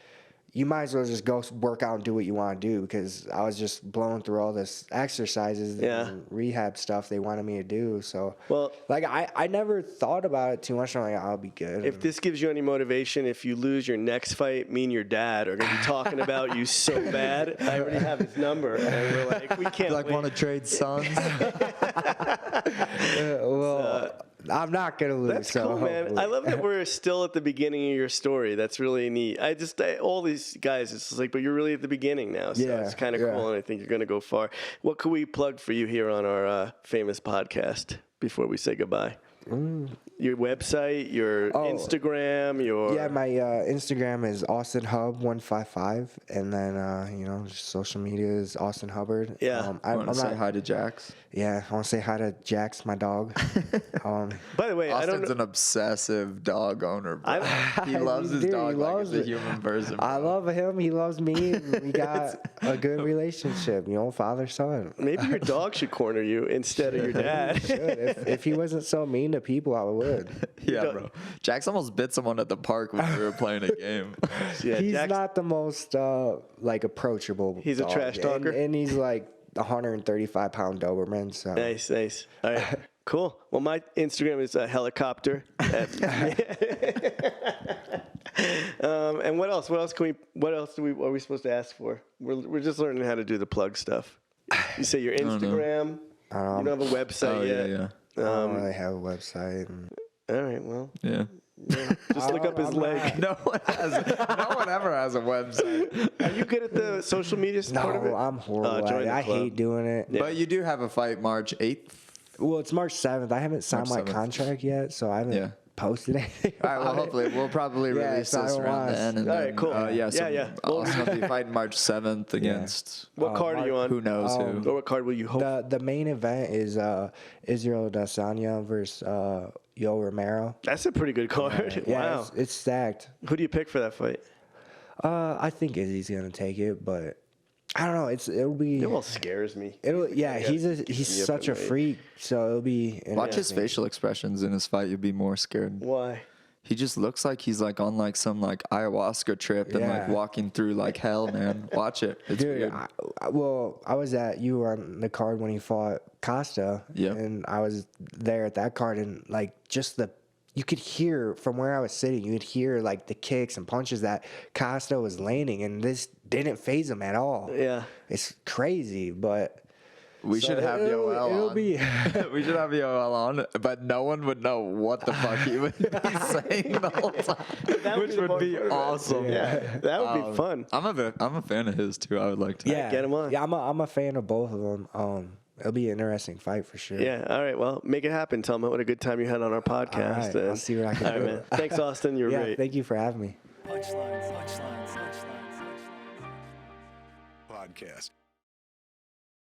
S6: you might as well just go work out and do what you want to do, because I was just blowing through all this exercises and rehab stuff they wanted me to do. So, like, I never thought about it too much. I'm like, I'll be good.
S5: If this gives you any motivation, if you lose your next fight, me and your dad are going to be talking about you so bad. I already have his number. And we're like, we can't
S4: want to trade sons?
S6: I'm not gonna lose.
S5: That's
S6: so
S5: cool, man.
S6: hopefully.
S5: I love that we're still at the beginning of your story. That's really neat. All these guys, it's just like, but you're really at the beginning now. So
S6: Yeah,
S5: it's kind of
S6: yeah.
S5: cool, and I think you're going to go far. What could we plug for you here on our famous podcast before we say goodbye? Your website, your Instagram, your...
S6: Yeah, my Instagram is AustinHub155, and then just social media is Austin Hubbard.
S5: Yeah.
S4: I want to say hi to Jax.
S6: Yeah, I want to say hi to Jax, my dog.
S5: By the way, I don't
S4: Austin's
S5: know...
S4: an obsessive dog owner, bro. He loves his
S6: Dude,
S4: dog
S6: he
S4: like
S6: loves
S4: he's a
S6: it.
S4: human person, bro.
S6: I love him. He loves me. And we got a good relationship, father son.
S5: Maybe your dog should corner you instead of your dad.
S6: If he wasn't so mean to people, I would.
S4: Yeah, bro. Jax almost bit someone at the park when we were playing a game.
S5: Yeah,
S6: He's
S5: Jack's-
S6: not the most approachable.
S5: He's a
S6: dog.
S5: trash talker?
S6: and he's like 135-pound Doberman. So
S5: Nice. All right. Cool. Well, my Instagram is helicopter. And what else? What else are we supposed to ask for? We're just learning how to do the plug stuff. You say your Instagram. You don't have a website yet.
S4: Yeah.
S6: I don't really have a website.
S5: All right. Well,
S4: Yeah.
S5: just look up his leg.
S4: No one ever has a website.
S5: Are you good at the social media part of it?
S6: No, I'm horrible at
S5: join
S6: it.
S5: the
S6: I
S5: club.
S6: hate doing it.
S4: But you do have a fight March 8th.
S6: Well, it's March 7th. I haven't signed my
S4: March 7th.
S6: contract yet, so I haven't
S4: Yeah.
S6: posted anything.
S4: All right, well,
S6: about it.
S4: hopefully we'll probably
S6: Yeah,
S4: release
S6: so I
S4: this
S6: don't
S4: around
S6: wanna-
S4: the end. And
S5: All
S4: then,
S5: right, cool.
S4: So
S5: Yeah.
S4: Austin will be fighting March 7th against
S5: What card are you on?
S4: who knows who.
S5: Or what card will you hope?
S6: The main event is Israel Adesanya versus Yo Romero.
S5: That's a pretty good card.
S6: Yeah,
S5: Wow.
S6: it's stacked.
S5: Who do you pick for that fight?
S6: I think Izzy's gonna take it, but I don't know. It'll be.
S5: It almost scares me.
S6: He's
S5: me
S6: such
S5: up
S6: a
S5: at night.
S6: freak, so it'll be.
S4: Watch his
S6: interesting.
S4: facial expressions in his fight. You'll be more scared.
S5: Why?
S4: He just looks like he's like on like some like ayahuasca trip and like
S6: Yeah.
S4: walking through like hell, man. Watch it. It's
S6: Dude,
S4: weird.
S6: I was you were on the card when he fought Costa,
S4: Yep.
S6: and I was there at that card, and like just you could hear from where I was sitting, you could hear like the kicks and punches that Costa was landing, and this didn't phase him at all.
S5: Yeah.
S6: It's crazy, but
S4: We should have
S6: it'll
S4: Yoel on.
S6: be-
S4: We should have Yoel on, but no one would know what the fuck he would be saying the whole time, which would be awesome.
S5: Yeah, that would be fun.
S4: I'm a fan of his too. I would like to.
S6: yeah,
S5: get him on.
S6: Yeah, I'm a fan of both of them. It'll be an interesting fight for sure.
S5: Yeah. All right. Well, make it happen. Tell me what a good time you had on our podcast.
S6: All right,
S5: and-
S6: I'll see what I can
S5: All right,
S6: do.
S5: man. Thanks, Austin. You're
S6: Yeah,
S5: great.
S6: thank you for having me.
S1: Podcast.